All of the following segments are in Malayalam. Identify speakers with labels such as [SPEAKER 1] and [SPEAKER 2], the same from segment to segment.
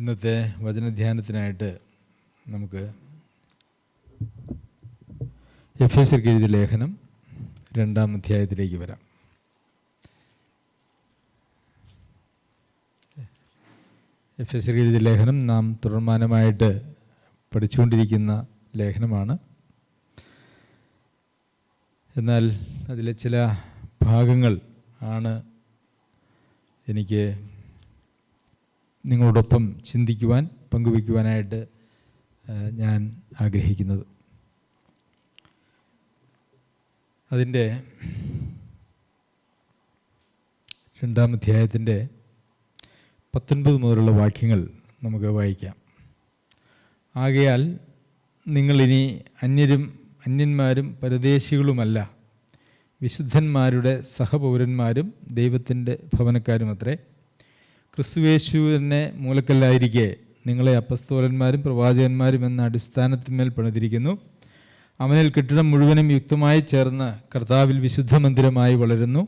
[SPEAKER 1] ഇന്നത്തെ വചനധ്യാനത്തിനായിട്ട് നമുക്ക് എഫേസ്യർക്ക് എഴുതിയ ലേഖനം 2-ാം അധ്യായത്തിലേക്ക് വരാം. എഫേസ്യർക്ക് എഴുതിയ ലേഖനം നാം തുടർമാനമായിട്ട് പഠിച്ചുകൊണ്ടിരിക്കുന്ന ലേഖനമാണ്. എന്നാൽ അതിലെ ചില ഭാഗങ്ങൾ ആണ് എനിക്ക് നിങ്ങളോടൊപ്പം ചിന്തിക്കുവാൻ, പങ്കുവയ്ക്കുവാനായിട്ട് ഞാൻ ആഗ്രഹിക്കുന്നത്. അതിൻ്റെ 2-ാം അധ്യായത്തിൻ്റെ 19 മുതലുള്ള വാക്യങ്ങൾ നമുക്ക് വായിക്കാം. ആകയാൽ നിങ്ങളിനി അന്യന്മാരും പരദേശികളുമല്ല, വിശുദ്ധന്മാരുടെ സഹപൗരന്മാരും ദൈവത്തിൻ്റെ ഭവനക്കാരുമത്രേ. ക്രിസ്തുയേശു തന്നെ മൂലക്കല്ലായിരിക്കെ നിങ്ങളെ അപ്പസ്തോലന്മാരും പ്രവാചകന്മാരും എന്ന അടിസ്ഥാനത്തിന്മേൽ പണിതിരിക്കുന്നു. അവനിൽ കെട്ടിടം മുഴുവനും യുക്തമായി ചേർന്ന് കർത്താവിൽ വിശുദ്ധ മന്ദിരമായി വളരുന്നു.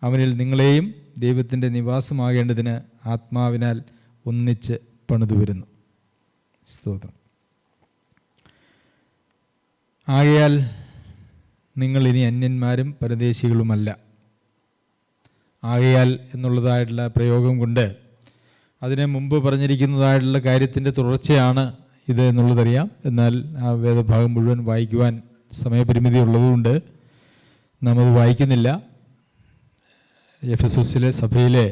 [SPEAKER 1] അവനിൽ നിങ്ങളെയും ദൈവത്തിൻ്റെ നിവാസമാകേണ്ടതിന് ആത്മാവിനാൽ ഒന്നിച്ച് പണിതു വരുന്നു. സ്തോത്രം. ആകയാൽ നിങ്ങൾ ഇനി അന്യന്മാരും പരദേശികളുമല്ല. ആകയാൽ എന്നുള്ളതായിട്ടുള്ള പ്രയോഗം കൊണ്ട് അതിന് മുമ്പ് പറഞ്ഞിരിക്കുന്നതായിട്ടുള്ള കാര്യത്തിൻ്റെ തുടർച്ചയാണ് ഇത് എന്നുള്ളതറിയാം. എന്നാൽ ആ വേദഭാഗം മുഴുവൻ വായിക്കുവാൻ സമയപരിമിതി ഉള്ളതുകൊണ്ട് നാം അത് വായിക്കുന്നില്ല. എഫെസോസിലെ സഭയിലെ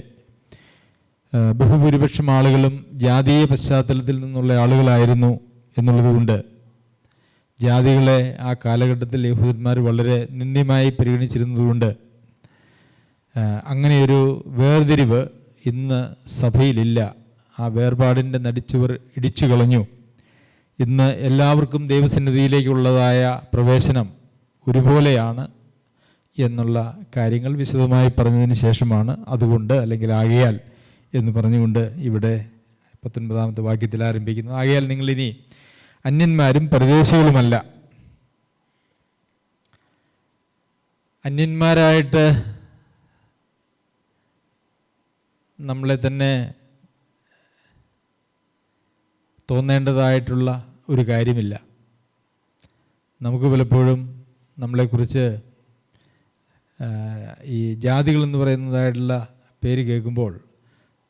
[SPEAKER 1] ബഹുഭൂരിപക്ഷം ആളുകളും ജാതീയ പശ്ചാത്തലത്തിൽ നിന്നുള്ള ആളുകളായിരുന്നു എന്നുള്ളതുകൊണ്ട് ജാതികളെ ആ കാലഘട്ടത്തിൽ യഹൂദന്മാർ വളരെ നിന്ദ്യമായി പരിഗണിച്ചിരുന്നതുകൊണ്ട് അങ്ങനെയൊരു വേർതിരിവ് ഇന്ന് സഭയിലില്ല. ആ വേർപാടിൻ്റെ നടിച്ചുവർ ഇടിച്ചു കളഞ്ഞു. ഇന്ന് എല്ലാവർക്കും ദൈവസന്നിധിയിലേക്കുള്ളതായ പ്രവേശനം ഒരുപോലെയാണ് എന്നുള്ള കാര്യങ്ങൾ വിശദമായി പറഞ്ഞതിന് ശേഷമാണ് അതുകൊണ്ട് അല്ലെങ്കിൽ ആകയാൽ എന്ന് പറഞ്ഞുകൊണ്ട് ഇവിടെ 19-ാമത്തെ വാക്യത്തിൽ ആരംഭിക്കുന്നത്. ആകയാൽ നിങ്ങളിനി അന്യന്മാരും പരദേശികളുമല്ല. അന്യന്മാരായിട്ട് നമ്മളെ തന്നെ തോന്നേണ്ടതായിട്ടുള്ള ഒരു കാര്യമില്ല. നമുക്ക് പലപ്പോഴും നമ്മളെക്കുറിച്ച് ഈ ജാതികളെന്ന് പറയുന്നതായിട്ടുള്ള പേര് കേൾക്കുമ്പോൾ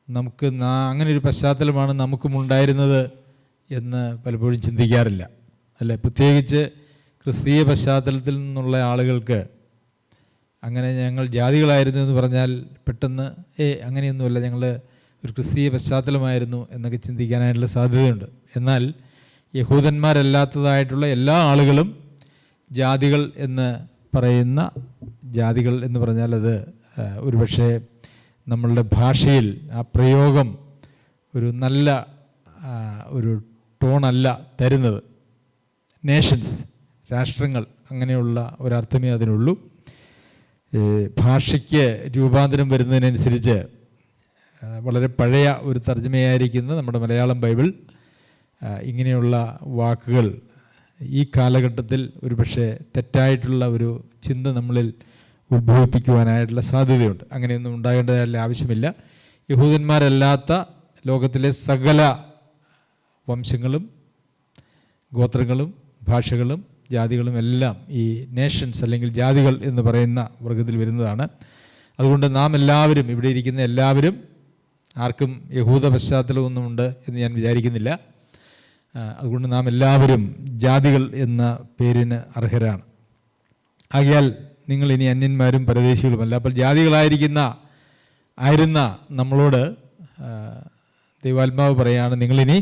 [SPEAKER 1] നമുക്ക് അങ്ങനെ ഒരു പശ്ചാത്തലമാണ് നമുക്കും ഉണ്ടായിരുന്നത് എന്ന് പലപ്പോഴും ചിന്തിക്കാറില്ല, അല്ലേ? പ്രത്യേകിച്ച് ക്രിസ്തീയ പശ്ചാത്തലത്തിൽ നിന്നുള്ള ആളുകൾക്ക് അങ്ങനെ ഞങ്ങൾ ജാതികളായിരുന്നു എന്ന് പറഞ്ഞാൽ പെട്ടെന്ന് അങ്ങനെയൊന്നുമല്ല, ഞങ്ങൾ ഒരു ക്രിസ്തീയ പശ്ചാത്തലമായിരുന്നു എന്നൊക്കെ ചിന്തിക്കാനായിട്ടുള്ള സാധ്യതയുണ്ട്. എന്നാൽ യഹൂദന്മാരല്ലാത്തതായിട്ടുള്ള എല്ലാ ആളുകളും ജാതികൾ എന്ന് പറയുന്ന, ജാതികൾ എന്ന് പറഞ്ഞാൽ അത് ഒരുപക്ഷെ നമ്മളുടെ ഭാഷയിൽ ആ പ്രയോഗം ഒരു നല്ല ഒരു ടോണല്ല തരുന്നത്. നേഷൻസ്, രാഷ്ട്രങ്ങൾ, അങ്ങനെയുള്ള ഒരർത്ഥമേ അതിനുള്ളൂ. ഭാഷയ്ക്ക് രൂപാന്തരം വരുന്നതിനനുസരിച്ച് വളരെ പഴയ ഒരു തർജ്ജമയായിരിക്കുന്ന നമ്മുടെ മലയാളം ബൈബിൾ ഇങ്ങനെയുള്ള വാക്കുകൾ ഈ കാലഘട്ടത്തിൽ ഒരുപക്ഷെ തെറ്റായിട്ടുള്ള ഒരു ചിന്ത നമ്മളിൽ ഉത്ഭവിപ്പിക്കുവാനായിട്ടുള്ള സാധ്യതയുണ്ട്. അങ്ങനെയൊന്നും ഉണ്ടാകേണ്ടതായിട്ടുള്ള ആവശ്യമില്ല. യഹൂദന്മാരല്ലാത്ത ലോകത്തിലെ സകല വംശങ്ങളും ഗോത്രങ്ങളും ഭാഷകളും ജാതികളും എല്ലാം ഈ നേഷൻസ് അല്ലെങ്കിൽ ജാതികൾ എന്ന് പറയുന്ന വർഗത്തിൽ വരുന്നതാണ്. അതുകൊണ്ട് നാം എല്ലാവരും, ഇവിടെ ഇരിക്കുന്ന എല്ലാവരും, ആർക്കും യഹൂദ പശ്ചാത്തലമൊന്നുമുണ്ട് എന്ന് ഞാൻ വിചാരിക്കുന്നില്ല. അതുകൊണ്ട് നാം എല്ലാവരും ജാതികൾ എന്ന പേരിന് അർഹരാണ്. ആകയാൽ നിങ്ങൾ ഇനി അന്യന്മാരും പരദേശികളുമല്ല. അപ്പോൾ ജാതികളായിരുന്ന നമ്മളോട് ദൈവാത്മാവ് പറയാണ്, നിങ്ങളിനി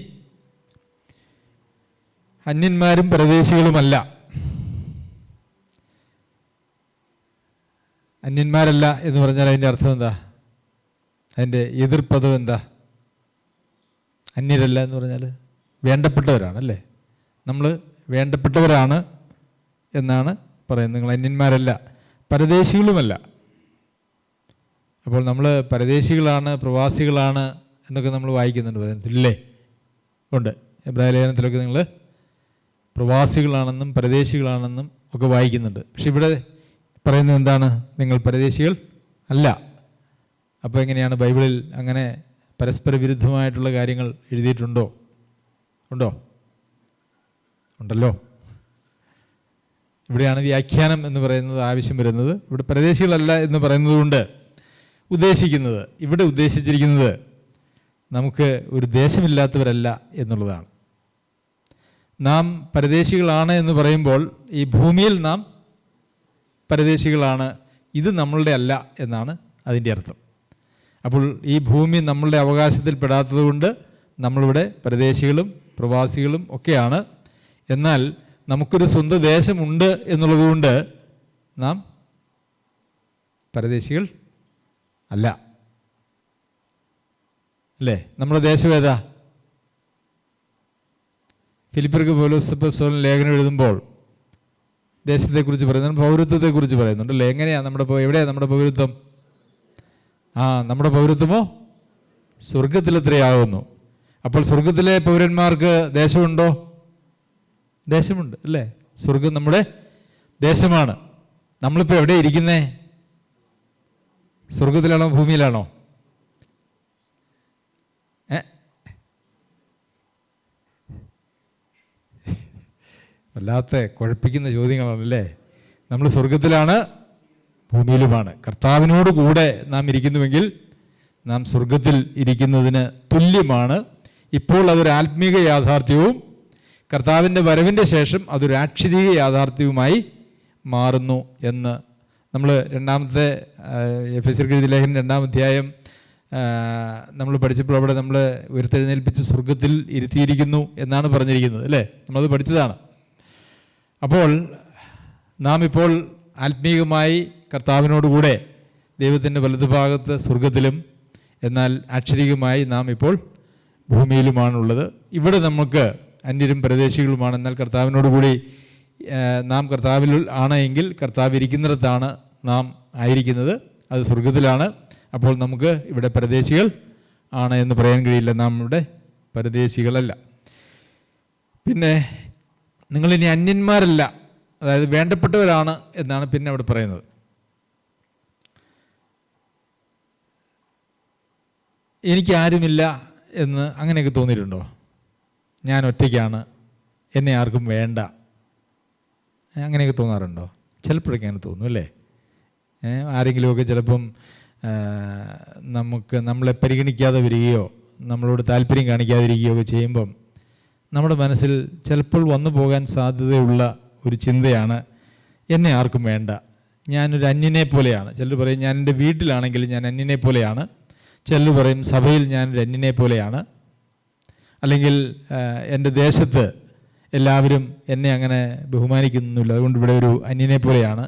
[SPEAKER 1] അന്യന്മാരും പരദേശികളുമല്ല. അന്യന്മാരല്ല എന്ന് പറഞ്ഞാൽ അതിൻ്റെ അർത്ഥം എന്താ? അതിൻ്റെ എതിർപ്പദം എന്താ? അന്യരല്ല എന്ന് പറഞ്ഞാൽ വേണ്ടപ്പെട്ടവരാണല്ലേ. നമ്മൾ വേണ്ടപ്പെട്ടവരാണ് എന്നാണ് പറയുന്നത്. നിങ്ങൾ അന്യന്മാരല്ല, പരദേശികളുമല്ല. അപ്പോൾ നമ്മൾ പരദേശികളാണ്, പ്രവാസികളാണ് എന്നൊക്കെ നമ്മൾ വായിക്കുന്നുണ്ട് വചനത്തിലല്ലേ? ഉണ്ട്. എബ്രായ ലേഖനത്തിലൊക്കെ നിങ്ങൾ പ്രവാസികളാണെന്നും പരദേശികളാണെന്നും ഒക്കെ വായിക്കുന്നുണ്ട്. പക്ഷെ ഇവിടെ പറയുന്നത് എന്താണ്? നിങ്ങൾ പരദേശികൾ അല്ല. അപ്പോൾ എങ്ങനെയാണ് ബൈബിളിൽ അങ്ങനെ പരസ്പര വിരുദ്ധമായിട്ടുള്ള കാര്യങ്ങൾ എഴുതിയിട്ടുണ്ടോ? ഉണ്ടോ? ഉണ്ടല്ലോ. ഇവിടെയാണ് വ്യാഖ്യാനം എന്ന് പറയുന്നത് ആവശ്യം വരുന്നത്. ഇവിടെ പരദേശികളല്ല എന്ന് പറയുന്നത് കൊണ്ട് ഉദ്ദേശിക്കുന്നത്, ഇവിടെ ഉദ്ദേശിച്ചിരിക്കുന്നത് നമുക്ക് ഒരു ദേശമില്ലാത്തവരല്ല എന്നുള്ളതാണ്. നാം പരദേശികളാണ് എന്ന് പറയുമ്പോൾ ഈ ഭൂമിയിൽ നാം പരദേശികളാണ്, ഇത് നമ്മളുടെ അല്ല എന്നാണ് അതിൻ്റെ അർത്ഥം. അപ്പോൾ ഈ ഭൂമി നമ്മളുടെ അവകാശത്തിൽ പെടാത്തത് കൊണ്ട് നമ്മളിവിടെ പരദേശികളും പ്രവാസികളും ഒക്കെയാണ്. എന്നാൽ നമുക്കൊരു സ്വന്തം ദേശമുണ്ട് എന്നുള്ളതുകൊണ്ട് നാം പരദേശികൾ അല്ല. അല്ലേ? നമ്മുടെ ദേശം ഏതാ? ഫിലിപ്പിയർക്ക് പൗലോസ് അപ്പോസ്തലൻ ലേഖനം എഴുതുമ്പോൾ ദേശത്തെക്കുറിച്ച് പറയുന്നുണ്ട്, പൗരത്വത്തെക്കുറിച്ച് പറയുന്നുണ്ട് അല്ലേ? എങ്ങനെയാണ് എവിടെയാണ് നമ്മുടെ പൗരത്വം? നമ്മുടെ പൗരത്വമോ സ്വർഗത്തിലെത്രയാകുന്നു. അപ്പോൾ സ്വർഗത്തിലെ പൗരന്മാർക്ക് ദേശമുണ്ടോ? ദേശമുണ്ട് അല്ലേ? സ്വർഗം നമ്മുടെ ദേശമാണ്. നമ്മളിപ്പോൾ എവിടെ ഇരിക്കുന്നേ? സ്വർഗത്തിലാണോ ഭൂമിയിലാണോ? വല്ലാത്ത കുഴപ്പിക്കുന്ന ചോദ്യങ്ങളാണല്ലേ. നമ്മൾ സ്വർഗത്തിലാണ്, ഭൂമിയിലുമാണ്. കർത്താവിനോട് കൂടെ നാം ഇരിക്കുന്നുവെങ്കിൽ നാം സ്വർഗത്തിൽ ഇരിക്കുന്നതിന് തുല്യമാണ്. ഇപ്പോൾ അതൊരു ആത്മീക യാഥാർത്ഥ്യവും കർത്താവിൻ്റെ വരവിൻ്റെ ശേഷം അതൊരു ആക്ഷരിക യാഥാർത്ഥ്യവുമായി മാറുന്നു എന്ന് നമ്മൾ രണ്ടാമത്തെ എഫെസ്യർക്ക് എഴുതിയ ലേഖനം 2-ാം അധ്യായം നമ്മൾ പഠിച്ചപ്പോൾ അവിടെ നമ്മൾ ഉയർത്തെഴുന്നേൽപ്പിച്ച് സ്വർഗത്തിൽ ഇരുത്തിയിരിക്കുന്നു എന്നാണ് പറഞ്ഞിരിക്കുന്നത് അല്ലേ? നമ്മളത് പഠിച്ചതാണ്. അപ്പോൾ നാം ഇപ്പോൾ ആത്മീകമായി കർത്താവിനോടുകൂടെ ദൈവത്തിൻ്റെ വലതുഭാഗത്ത് സ്വർഗത്തിലും, എന്നാൽ ആക്ഷരികമായി നാം ഇപ്പോൾ ഭൂമിയിലുമാണുള്ളത്. ഇവിടെ നമുക്ക് അന്യരും പരദേശികളുമാണ്. എന്നാൽ കർത്താവിനോടുകൂടി നാം കർത്താവിൽ ആണ് എങ്കിൽ കർത്താവ് ഇരിക്കുന്നിടത്താണ് നാം ആയിരിക്കുന്നത്, അത് സ്വർഗത്തിലാണ്. അപ്പോൾ നമുക്ക് ഇവിടെ പരദേശികൾ ആണ് എന്ന് പറയാൻ കഴിയില്ല. നാം ഇവിടെ പരദേശികളല്ല. പിന്നെ നിങ്ങളിനി അന്യന്മാരല്ല, അതായത് വേണ്ടപ്പെട്ടവരാണ് എന്നാണ് പിന്നെ അവിടെ പറയുന്നത്. എനിക്ക് ആരുമില്ല എന്ന് അങ്ങനെയൊക്കെ തോന്നിയിട്ടുണ്ടോ? ഞാൻ ഒറ്റയ്ക്കാണ്, എന്നെ ആർക്കും വേണ്ട, അങ്ങനെയൊക്കെ തോന്നാറുണ്ടോ? ചിലപ്പോഴൊക്കെ അങ്ങനെ തോന്നും അല്ലേ? ആരെങ്കിലുമൊക്കെ ചിലപ്പം നമ്മളെ പരിഗണിക്കാതെ വരികയോ നമ്മളോട് താല്പര്യം കാണിക്കാതിരിക്കുകയോ ഒക്കെ ചെയ്യുമ്പം നമ്മുടെ മനസ്സിൽ ചിലപ്പോൾ വന്നു പോകാൻ സാധ്യതയുള്ള ഒരു ചിന്തയാണ്, എന്നെ ആർക്കും വേണ്ട, ഞാനൊരു അന്യനെ പോലെയാണ്. ചിലർ പറയും ഞാൻ എൻ്റെ വീട്ടിലാണെങ്കിൽ ഞാൻ അന്യനെ പോലെയാണ്. ചിലർ പറയും സഭയിൽ ഞാനൊരു അന്യനെ പോലെയാണ്. അല്ലെങ്കിൽ എൻ്റെ ദേശത്ത് എല്ലാവരും എന്നെ അങ്ങനെ ബഹുമാനിക്കുന്നില്ല, അതുകൊണ്ട് ഇവിടെ ഒരു അന്യനെ പോലെയാണ്.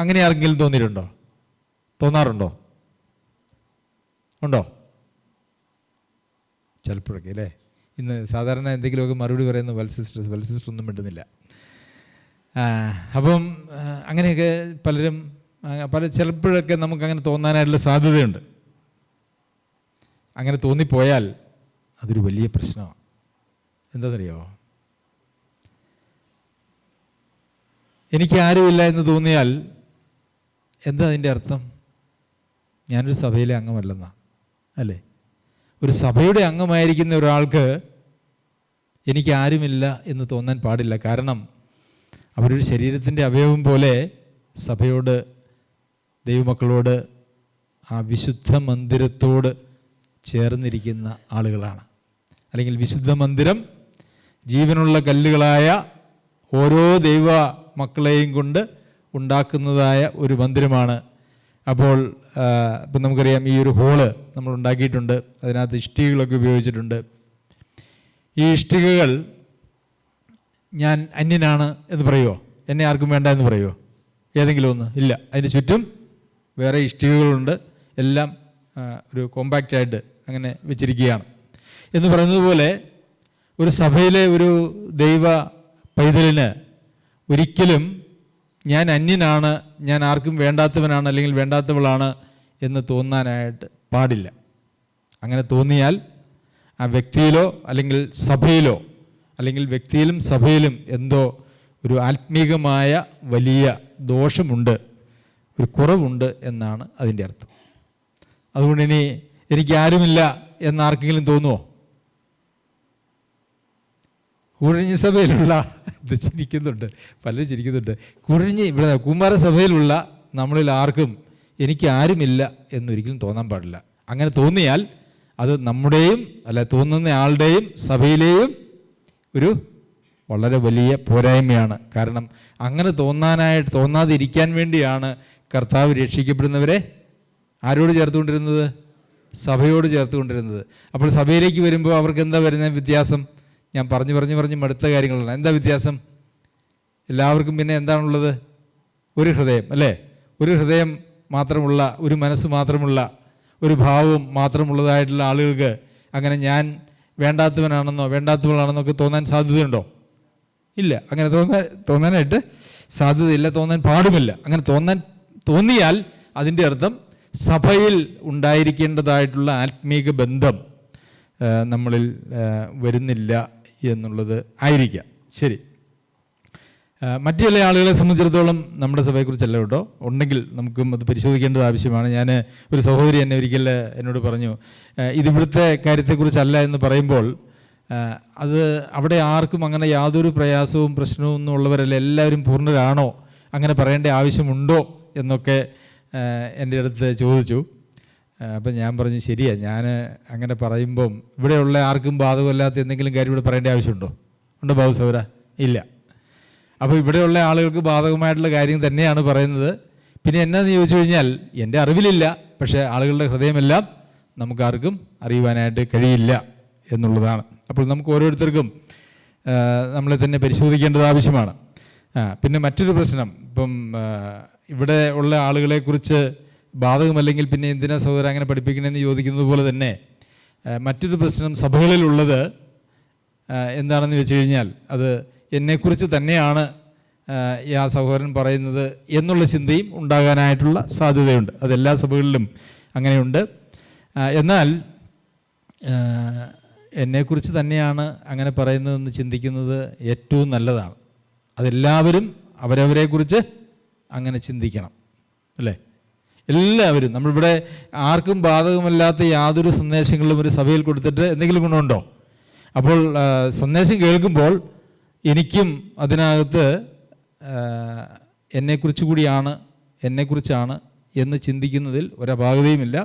[SPEAKER 1] അങ്ങനെ ആർക്കെങ്കിലും തോന്നിയിട്ടുണ്ടോ? തോന്നാറുണ്ടോ? ഉണ്ടോ? ചിലപ്പോഴൊക്കെ അല്ലേ? ഇന്ന് സാധാരണ എന്തെങ്കിലുമൊക്കെ മറുപടി പറയുന്ന വൽസിസ്റ്റർ ഒന്നും മിണ്ടുന്നില്ല. അപ്പം അങ്ങനെയൊക്കെ ചിലപ്പോഴൊക്കെ നമുക്കങ്ങനെ തോന്നാനായിട്ടുള്ള സാധ്യതയുണ്ട്. അങ്ങനെ തോന്നിപ്പോയാൽ അതൊരു വലിയ പ്രശ്നമാണ്. എന്താണെന്നറിയോ? എനിക്ക് ആരുമില്ല എന്ന് തോന്നിയാൽ എന്താ അതിൻ്റെ അർത്ഥം? ഞാനൊരു സഭയിലെ അംഗമല്ലെന്നാ അല്ലേ? ഒരു സഭയുടെ അംഗമായിരിക്കുന്ന ഒരാൾക്ക് എനിക്ക് ആരുമില്ല എന്ന് തോന്നാൻ പാടില്ല. കാരണം അവരൊരു ശരീരത്തിൻ്റെ അവയവം പോലെ സഭയോട്, ദൈവമക്കളോട്, ആ വിശുദ്ധ മന്ദിരത്തോട് ചേർന്നിരിക്കുന്ന ആളുകളാണ്. അല്ലെങ്കിൽ വിശുദ്ധ മന്ദിരം ജീവനുള്ള കല്ലുകളായ ഓരോ ദൈവ മക്കളെയും കൊണ്ട് ഉണ്ടാക്കുന്നതായ ഒരു മന്ദിരമാണ്. അപ്പോൾ ഇപ്പം നമുക്കറിയാം, ഈ ഒരു ഹോള് നമ്മൾ ഉണ്ടാക്കിയിട്ടുണ്ട്, അതിനകത്ത് ഇഷ്ടികകളൊക്കെ ഉപയോഗിച്ചിട്ടുണ്ട്. ഈ ഇഷ്ടികകൾ ഞാൻ അന്യനാണ് എന്ന് പറയുമോ? എന്നെ ആർക്കും വേണ്ട എന്ന് പറയുമോ? ഏതെങ്കിലും ഒന്ന്? ഇല്ല. അതിന് ചുറ്റും വേറെ ഇഷ്ടികകളുണ്ട്, എല്ലാം ഒരു കോമ്പാക്റ്റായിട്ട് അങ്ങനെ വെച്ചിരിക്കുകയാണ്. എന്ന് പറയുന്നത് പോലെ ഒരു സഭയിലെ ഒരു ദൈവ പൈതലിന് ഒരിക്കലും ഞാൻ അന്യനാണ്, ഞാൻ ആർക്കും വേണ്ടാത്തവനാണ് അല്ലെങ്കിൽ വേണ്ടാത്തവളാണ് എന്ന് തോന്നാനായിട്ട് പാടില്ല. അങ്ങനെ തോന്നിയാൽ ആ വ്യക്തിയിലോ അല്ലെങ്കിൽ സഭയിലോ, അല്ലെങ്കിൽ വ്യക്തിയിലും സഭയിലും എന്തോ ഒരു ആത്മീകമായ വലിയ ദോഷമുണ്ട്, ഒരു കുറവുണ്ട് എന്നാണ് അതിൻ്റെ അർത്ഥം. അതുകൊണ്ട് ഇനി എനിക്ക് ആരുമില്ല എന്നാർക്കെങ്കിലും തോന്നുമോ? കൂഴിഞ്ഞ സഭയിലുള്ള ഇത് ചിരിക്കുന്നുണ്ട്, പലരും ചിരിക്കുന്നുണ്ട്. കൂഴിഞ്ഞ് ഇവിടെ കുമാരസഭയിലുള്ള നമ്മളിൽ ആർക്കും എനിക്ക് ആരുമില്ല എന്നൊരിക്കലും തോന്നാൻ പാടില്ല. അങ്ങനെ തോന്നിയാൽ അത് നമ്മുടെയും അല്ല തോന്നുന്ന ആളുടെയും സഭയിലെയും ഒരു വളരെ വലിയ പോരായ്മയാണ്. കാരണം അങ്ങനെ തോന്നാതിരിക്കാൻ വേണ്ടിയാണ് കർത്താവ് രക്ഷിക്കപ്പെടുന്നവരെ ആരോട് ചേർത്തുകൊണ്ടിരുന്നത്? സഭയോട് ചേർത്തുകൊണ്ടിരുന്നത്. അപ്പോൾ സഭയിലേക്ക് വരുമ്പോൾ അവർക്ക് എന്താ വരുന്ന വ്യത്യാസം? ഞാൻ പറഞ്ഞ് മടുത്ത കാര്യങ്ങളാണ്. എന്താ വ്യത്യാസം? എല്ലാവർക്കും പിന്നെ എന്താണുള്ളത്? ഒരു ഹൃദയം, അല്ലേ? ഒരു ഹൃദയം മാത്രമുള്ള, ഒരു മനസ്സ് മാത്രമുള്ള, ഒരു ഭാവവും മാത്രമുള്ളതായിട്ടുള്ള ആളുകൾക്ക് അങ്ങനെ ഞാൻ വേണ്ടാത്തവളാണെന്നോ ഒക്കെ തോന്നാൻ സാധ്യതയുണ്ടോ? ഇല്ല. അങ്ങനെ തോന്നാനായിട്ട് സാധ്യതയില്ല, തോന്നാൻ പാടുമില്ല. അങ്ങനെ തോന്നിയാൽ അതിൻ്റെ അർത്ഥം സഭയിൽ ഉണ്ടായിരിക്കേണ്ടതായിട്ടുള്ള ആത്മീക ബന്ധം നമ്മളിൽ വരുന്നില്ല എന്നുള്ളത് ആയിരിക്കാം. ശരി, മറ്റു ചില ആളുകളെ സംബന്ധിച്ചിടത്തോളം നമ്മുടെ സഭയെക്കുറിച്ചല്ല കേട്ടോ, ഉണ്ടെങ്കിൽ നമുക്കും അത് പരിശോധിക്കേണ്ടത് ആവശ്യമാണ്. ഞാൻ ഒരു സഹോദരി എന്നെ ഒരിക്കൽ എന്നോട് പറഞ്ഞു, ഇതിവിടുത്തെ കാര്യത്തെക്കുറിച്ചല്ല എന്ന് പറയുമ്പോൾ അത് അവിടെ ആർക്കും അങ്ങനെ യാതൊരു പ്രയാസവും പ്രശ്നവും ഒന്നും ഉള്ളവരല്ല, എല്ലാവരും പൂർണ്ണരാണോ, അങ്ങനെ പറയേണ്ട ആവശ്യമുണ്ടോ എന്നൊക്കെ എൻ്റെ അടുത്ത് ചോദിച്ചു. അപ്പം ഞാൻ പറഞ്ഞു, ശരിയാ, ഞാൻ അങ്ങനെ പറയുമ്പം ഇവിടെയുള്ള ആർക്കും ബാധകമല്ലാത്ത എന്തെങ്കിലും കാര്യം ഇവിടെ പറയേണ്ട ആവശ്യമുണ്ടോ? ഉണ്ടോ ബാബു സൗര? ഇല്ല. അപ്പോൾ ഇവിടെയുള്ള ആളുകൾക്ക് ബാധകമായിട്ടുള്ള കാര്യം തന്നെയാണ് പറയുന്നത്. പിന്നെ എന്നാന്ന് ചോദിച്ചു കഴിഞ്ഞാൽ എൻ്റെ അറിവിലില്ല, പക്ഷേ ആളുകളുടെ ഹൃദയമെല്ലാം നമുക്കാർക്കും അറിയുവാനായിട്ട് കഴിയില്ല എന്നുള്ളതാണ്. അപ്പോൾ നമുക്ക് ഓരോരുത്തർക്കും നമ്മളെ തന്നെ പരിശോധിക്കേണ്ടത് ആവശ്യമാണ്. പിന്നെ മറ്റൊരു പ്രശ്നം, ഇപ്പം ഇവിടെ ഉള്ള ആളുകളെക്കുറിച്ച് ബാധകമല്ലെങ്കിൽ പിന്നെ എന്തിനാ സഹോദരൻ അങ്ങനെ പഠിപ്പിക്കണമെന്ന് ചോദിക്കുന്നത് പോലെ തന്നെ മറ്റൊരു പ്രശ്നം സഭകളിലുള്ളത് എന്താണെന്ന് വെച്ച് കഴിഞ്ഞാൽ അത് എന്നെക്കുറിച്ച് തന്നെയാണ് ആ സഹോദരൻ പറയുന്നത് എന്നുള്ള ചിന്തയും ഉണ്ടാകാനായിട്ടുള്ള സാധ്യതയുണ്ട്. അതെല്ലാ സഭകളിലും അങ്ങനെയുണ്ട്. എന്നാൽ എന്നെക്കുറിച്ച് തന്നെയാണ് അങ്ങനെ പറയുന്നതെന്ന് ചിന്തിക്കുന്നത് ഏറ്റവും നല്ലതാണ്. അതെല്ലാവരും അവരവരെക്കുറിച്ച് അങ്ങനെ ചിന്തിക്കണം, അല്ലേ? എല്ലാവരും. നമ്മളിവിടെ ആർക്കും ബാധകമല്ലാത്ത യാതൊരു സന്ദേശങ്ങളും ഒരു സഭയിൽ കൊടുത്തിട്ട് എന്തെങ്കിലും ഗുണമുണ്ടോ? അപ്പോൾ സന്ദേശം കേൾക്കുമ്പോൾ എനിക്കും അതിനകത്ത് എന്നെക്കുറിച്ചാണ് എന്ന് ചിന്തിക്കുന്നതിൽ ഒരപാകതയുമില്ല.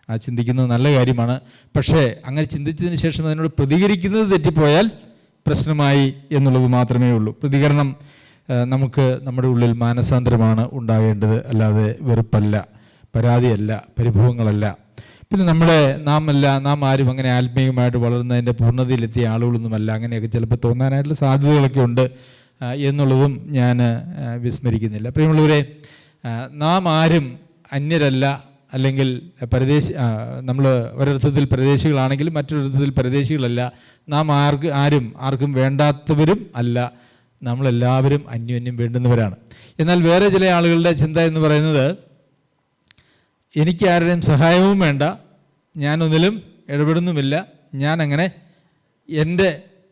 [SPEAKER 1] ആ ചിന്തിക്കുന്നത് നല്ല കാര്യമാണ്. പക്ഷേ അങ്ങനെ ചിന്തിച്ചതിന് ശേഷം അതിനോട് പ്രതികരിക്കുന്നത് തെറ്റിപ്പോയാൽ പ്രശ്നമായി എന്നുള്ളത് മാത്രമേ ഉള്ളൂ. പ്രതികരണം നമുക്ക് നമ്മുടെ ഉള്ളിൽ മാനസാന്തരമാണ് ഉണ്ടാകേണ്ടത്, അല്ലാതെ വെറുപ്പല്ല, പരാതിയല്ല, പരിഭവങ്ങളല്ല. പിന്നെ നാം ആരും അങ്ങനെ ആത്മീയമായിട്ട് വളർന്നതിൻ്റെ പൂർണ്ണതയിലെത്തിയ ആളുകളൊന്നുമല്ല. അങ്ങനെയൊക്കെ ചിലപ്പോൾ തോന്നാനായിട്ടുള്ള സാധ്യതകളൊക്കെ ഉണ്ട് എന്നുള്ളതും ഞാൻ വിസ്മരിക്കുന്നില്ല. പ്രിയമുള്ളവരെ, നാം ആരും അന്യരല്ല, അല്ലെങ്കിൽ നമ്മൾ ഒരർത്ഥത്തിൽ പരദേശികളാണെങ്കിലും മറ്റൊരർത്ഥത്തിൽ പരദേശികളല്ല. നാം ആർക്കും വേണ്ടാത്തവരും അല്ല. നമ്മളെല്ലാവരും അന്യോന്യം വേണ്ടുന്നവരാണ്. എന്നാൽ വേറെ ചില ആളുകളുടെ ചിന്ത എന്ന് പറയുന്നത്, എനിക്ക് ആരുടെയും സഹായവും വേണ്ട, ഞാനൊന്നിലും ഇടപെടുന്നുമില്ല, ഞാനങ്ങനെ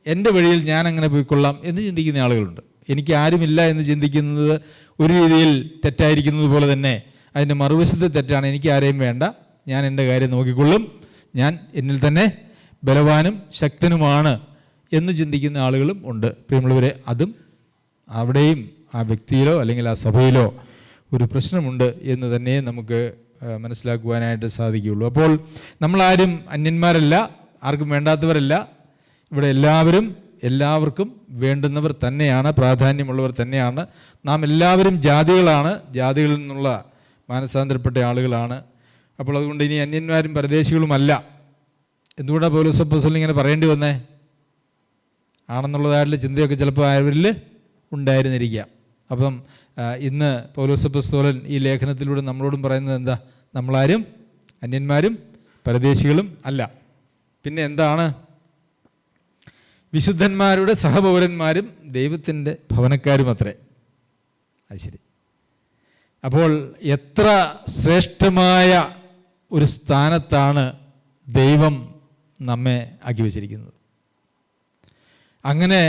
[SPEAKER 1] എൻ്റെ വഴിയിൽ ഞാനങ്ങനെ പോയിക്കൊള്ളാം എന്ന് ചിന്തിക്കുന്ന ആളുകളുണ്ട്. എനിക്ക് ആരുമില്ല എന്ന് ചിന്തിക്കുന്നത് ഒരു രീതിയിൽ തെറ്റായിരിക്കുന്നത് പോലെ തന്നെ അതിൻ്റെ മറുവശത്ത് തെറ്റാണ്. എനിക്ക് ആരെയും വേണ്ട, ഞാൻ എൻ്റെ കാര്യം നോക്കിക്കൊള്ളും, ഞാൻ എന്നിൽ തന്നെ ബലവാനും ശക്തനുമാണ് എന്ന് ചിന്തിക്കുന്ന ആളുകളും ഉണ്ട്. പ്രിയമുള്ളവരെ, അവിടെയും ആ വ്യക്തിയിലോ അല്ലെങ്കിൽ ആ സഭയിലോ ഒരു പ്രശ്നമുണ്ട് എന്ന് തന്നെ നമുക്ക് മനസ്സിലാക്കുവാനായിട്ട് സാധിക്കുകയുള്ളൂ. അപ്പോൾ നമ്മളാരും അന്യന്മാരല്ല, ആർക്കും വേണ്ടാത്തവരല്ല. ഇവിടെ എല്ലാവർക്കും വേണ്ടുന്നവർ തന്നെയാണ്, പ്രാധാന്യമുള്ളവർ തന്നെയാണ്. നാം എല്ലാവരും ജാതികളാണ്, ജാതികളിൽ നിന്നുള്ള മാനസാന്തരപ്പെട്ട ആളുകളാണ്. അപ്പോൾ അതുകൊണ്ട് ഇനി അന്യന്മാരും പരദേശികളുമല്ല. എന്തുകൊണ്ടാണ് പൗലോസ് അപ്പോസ്തലൻ ഇങ്ങനെ പറയേണ്ടി വന്നേ? ആണെന്നുള്ളതായിട്ടുള്ള ചിന്തയൊക്കെ ചിലപ്പോൾ അവരിൽ ഉണ്ടായിരുന്നിരിക്കാം. അപ്പം ഇന്ന് പൗലോസ് അപ്പോസ്തലൻ ഈ ലേഖനത്തിലൂടെ നമ്മളോടും പറയുന്നത് എന്താ? നമ്മളാരും അന്യന്മാരും പരദേശികളും അല്ല. പിന്നെ എന്താണ്? വിശുദ്ധന്മാരുടെ സഹപൗരന്മാരും ദൈവത്തിൻ്റെ ഭവനക്കാരും അത്രേ. അത് ശരി. അപ്പോൾ എത്ര ശ്രേഷ്ഠമായ ഒരു സ്ഥാനത്താണ് ദൈവം നമ്മെ ആക്കി വച്ചിരിക്കുന്നത്. അങ്ങനെ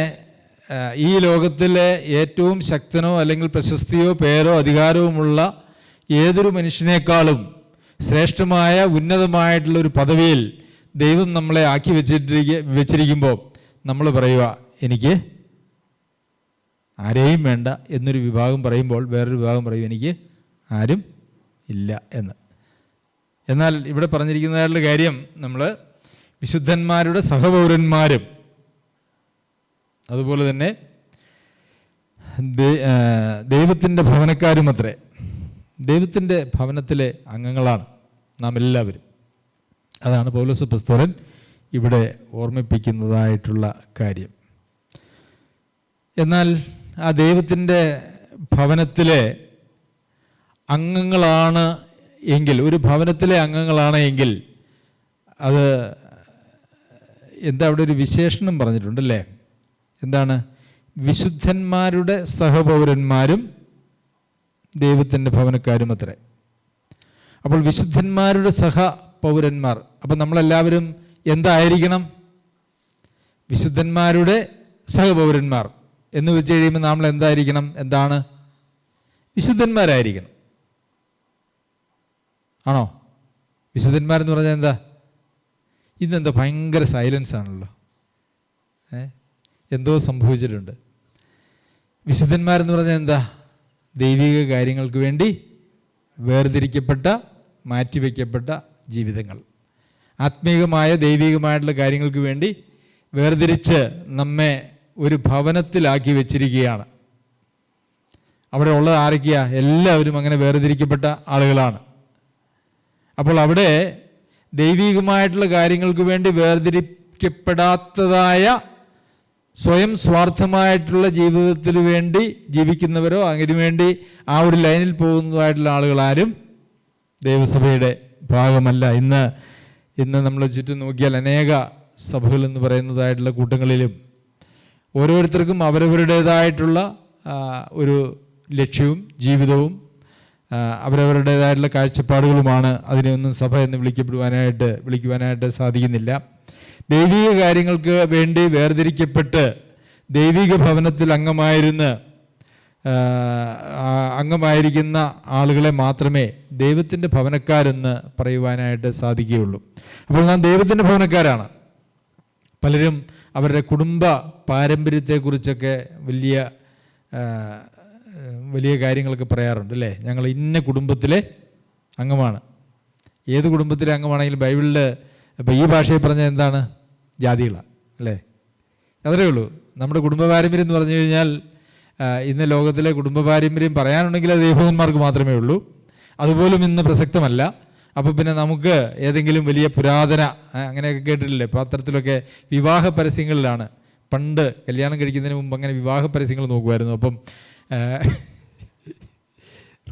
[SPEAKER 1] ഈ ലോകത്തിലെ ഏറ്റവും ശക്തനോ അല്ലെങ്കിൽ പ്രശസ്തിയോ പേരോ അധികാരവുമുള്ള ഏതൊരു മനുഷ്യനേക്കാളും ശ്രേഷ്ഠമായ ഉന്നതമായിട്ടുള്ളൊരു പദവിയിൽ ദൈവം നമ്മളെ ആക്കി വെച്ചിരിക്കുമ്പോൾ നമ്മൾ പറയുക എനിക്ക് ആരെയും വേണ്ട എന്നൊരു വിഭാഗം പറയുമ്പോൾ വേറൊരു വിഭാഗം പറയും എനിക്ക് ആരും ഇല്ല എന്ന്. എന്നാൽ ഇവിടെ പറഞ്ഞിരിക്കുന്നതായിട്ടുള്ള കാര്യം നമ്മൾ വിശുദ്ധന്മാരുടെ സഹപൗരന്മാരും അതുപോലെ തന്നെ ദൈവത്തിൻ്റെ ഭവനക്കാരും അത്രേ. ദൈവത്തിൻ്റെ ഭവനത്തിലെ അംഗങ്ങളാണ് നാം എല്ലാവരും. അതാണ് പൗലോസ് അപ്പോസ്തലൻ ഇവിടെ ഓർമ്മിപ്പിക്കുന്നതായിട്ടുള്ള കാര്യം. എന്നാൽ ആ ദൈവത്തിൻ്റെ ഭവനത്തിലെ അംഗങ്ങളാണ് എങ്കിൽ, ഒരു ഭവനത്തിലെ അംഗങ്ങളാണ് എങ്കിൽ അത് എന്താ അവിടെ ഒരു വിശേഷണം പറഞ്ഞിട്ടുണ്ടല്ലേ? എന്താണ്? വിശുദ്ധന്മാരുടെ സഹപൗരന്മാരും ദൈവത്തിൻ്റെ ഭവനക്കാരും അത്രേ. അപ്പോൾ വിശുദ്ധന്മാരുടെ സഹപൗരന്മാർ, അപ്പം നമ്മളെല്ലാവരും എന്തായിരിക്കണം? വിശുദ്ധന്മാരുടെ സഹപൗരന്മാർ എന്ന് വെച്ച് കഴിയുമ്പോൾ നമ്മൾ എന്തായിരിക്കണം? എന്താണ്? വിശുദ്ധന്മാരായിരിക്കണം. ആണോ? വിശുദ്ധന്മാരെന്ന് പറഞ്ഞാൽ എന്താ? ഇന്നെന്താ ഭയങ്കര സൈലൻസ് ആണല്ലോ. എന്തോ സംഭവിച്ചിട്ടുണ്ട്. വിശുദ്ധന്മാരെന്ന് പറഞ്ഞാൽ എന്താ? ദൈവിക കാര്യങ്ങൾക്ക് വേണ്ടി വേർതിരിക്കപ്പെട്ട, മാറ്റിവെക്കപ്പെട്ട ജീവിതങ്ങൾ. ആത്മീകമായ ദൈവികമായിട്ടുള്ള കാര്യങ്ങൾക്ക് വേണ്ടി വേർതിരിച്ച് നമ്മെ ഒരു ഭവനത്തിലാക്കി വെച്ചിരിക്കുകയാണ്. അവിടെ ഉള്ളത് ആരൊക്കെയാ? എല്ലാവരും അങ്ങനെ വേർതിരിക്കപ്പെട്ട ആളുകളാണ്. അപ്പോൾ അവിടെ ദൈവികമായിട്ടുള്ള കാര്യങ്ങൾക്ക് വേണ്ടി വേർതിരിക്കപ്പെടാത്തതായ സ്വയം സ്വാർത്ഥമായിട്ടുള്ള ജീവിതത്തിന് വേണ്ടി ജീവിക്കുന്നവരോ അതിനു വേണ്ടി ആ ഒരു ലൈനിൽ പോകുന്നതായിട്ടുള്ള ആളുകളാരും ദൈവസഭയുടെ ഭാഗമല്ല. ഇന്ന് നമ്മൾ ചുറ്റും നോക്കിയാൽ അനേക സഭകൾ എന്ന് പറയുന്നതായിട്ടുള്ള കൂട്ടങ്ങളിലും ഓരോരുത്തർക്കും അവരവരുടേതായിട്ടുള്ള ഒരു ലക്ഷ്യവും ജീവിതവും അവരവരുടേതായിട്ടുള്ള കാഴ്ചപ്പാടുകളുമാണ്. അതിനെയൊന്നും സഭ എന്ന് വിളിക്കുവാനായിട്ട് സാധിക്കുന്നില്ല. ദൈവിക കാര്യങ്ങൾക്ക് വേണ്ടി വേർതിരിക്കപ്പെട്ട് ദൈവിക ഭവനത്തിൽ അംഗമായിരിക്കുന്ന ആളുകളെ മാത്രമേ ദൈവത്തിൻ്റെ ഭവനക്കാരെന്ന് പറയുവാനായിട്ട് സാധിക്കുകയുള്ളൂ. അപ്പോൾ നാം ദൈവത്തിൻ്റെ ഭവനക്കാരാണ്. പലരും അവരുടെ കുടുംബ പാരമ്പര്യത്തെക്കുറിച്ചൊക്കെ വലിയ കാര്യങ്ങളൊക്കെ പറയാറുണ്ട് അല്ലേ? ഞങ്ങൾ ഇന്ന കുടുംബത്തിലെ അംഗമാണ്. ഏത് കുടുംബത്തിലെ അംഗമാണെങ്കിലും ബൈബിളിൽ ഇപ്പോൾ ഈ ഭാഷയിൽ പറഞ്ഞാൽ എന്താണ്? ജാതികളാണ് അല്ലേ? അത്രേ ഉള്ളൂ. നമ്മുടെ കുടുംബ പാരമ്പര്യം എന്ന് പറഞ്ഞു കഴിഞ്ഞാൽ ഇന്ന് ലോകത്തിലെ കുടുംബ പാരമ്പര്യം പറയാനുണ്ടെങ്കിൽ അത് യഹൂദന്മാർക്ക് മാത്രമേ ഉള്ളൂ. അതുപോലും ഇന്ന് പ്രസക്തമല്ല. അപ്പോൾ പിന്നെ നമുക്ക് ഏതെങ്കിലും വലിയ പുരാതന അങ്ങനെയൊക്കെ കേട്ടിട്ടില്ലേ? പത്രത്തിലൊക്കെ വിവാഹ പരസ്യങ്ങളിലാണ്. പണ്ട് കല്യാണം കഴിക്കുന്നതിന് മുമ്പ് അങ്ങനെ വിവാഹ പരസ്യങ്ങൾ നോക്കുമായിരുന്നു. അപ്പം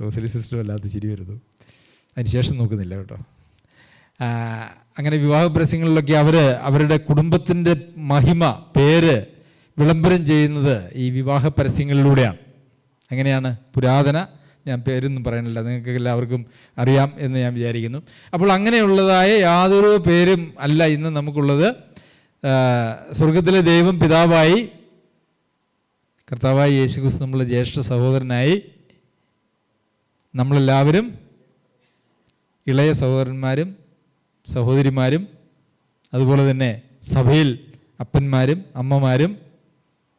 [SPEAKER 1] റോസലി സിസ്റ്റർ വല്ലാത്ത ചിരി വരുന്നു. അതിനുശേഷം നോക്കുന്നില്ല കേട്ടോ. അങ്ങനെ വിവാഹ പരസ്യങ്ങളിലൊക്കെ അവരുടെ കുടുംബത്തിൻ്റെ മഹിമ, പേര് വിളംബരം ചെയ്യുന്നത് ഈ വിവാഹ പരസ്യങ്ങളിലൂടെയാണ്. എങ്ങനെയാണ്? പുരാതന, ഞാൻ പേരൊന്നും പറയണില്ല, നിങ്ങൾക്ക് എല്ലാവർക്കും അറിയാം എന്ന് ഞാൻ വിചാരിക്കുന്നു. അപ്പോൾ അങ്ങനെയുള്ളതായ യാതൊരു പേരും അല്ല ഇന്ന് നമുക്കുള്ളത്. സ്വർഗത്തിലെ ദൈവം പിതാവായി, കർത്താവായി യേശുക്രിസ്തു നമ്മളുടെ ജ്യേഷ്ഠ സഹോദരനായി, നമ്മളെല്ലാവരും ഇളയ സഹോദരന്മാരും സഹോദരിമാരും, അതുപോലെ തന്നെ സഭയിൽ അപ്പന്മാരും അമ്മമാരും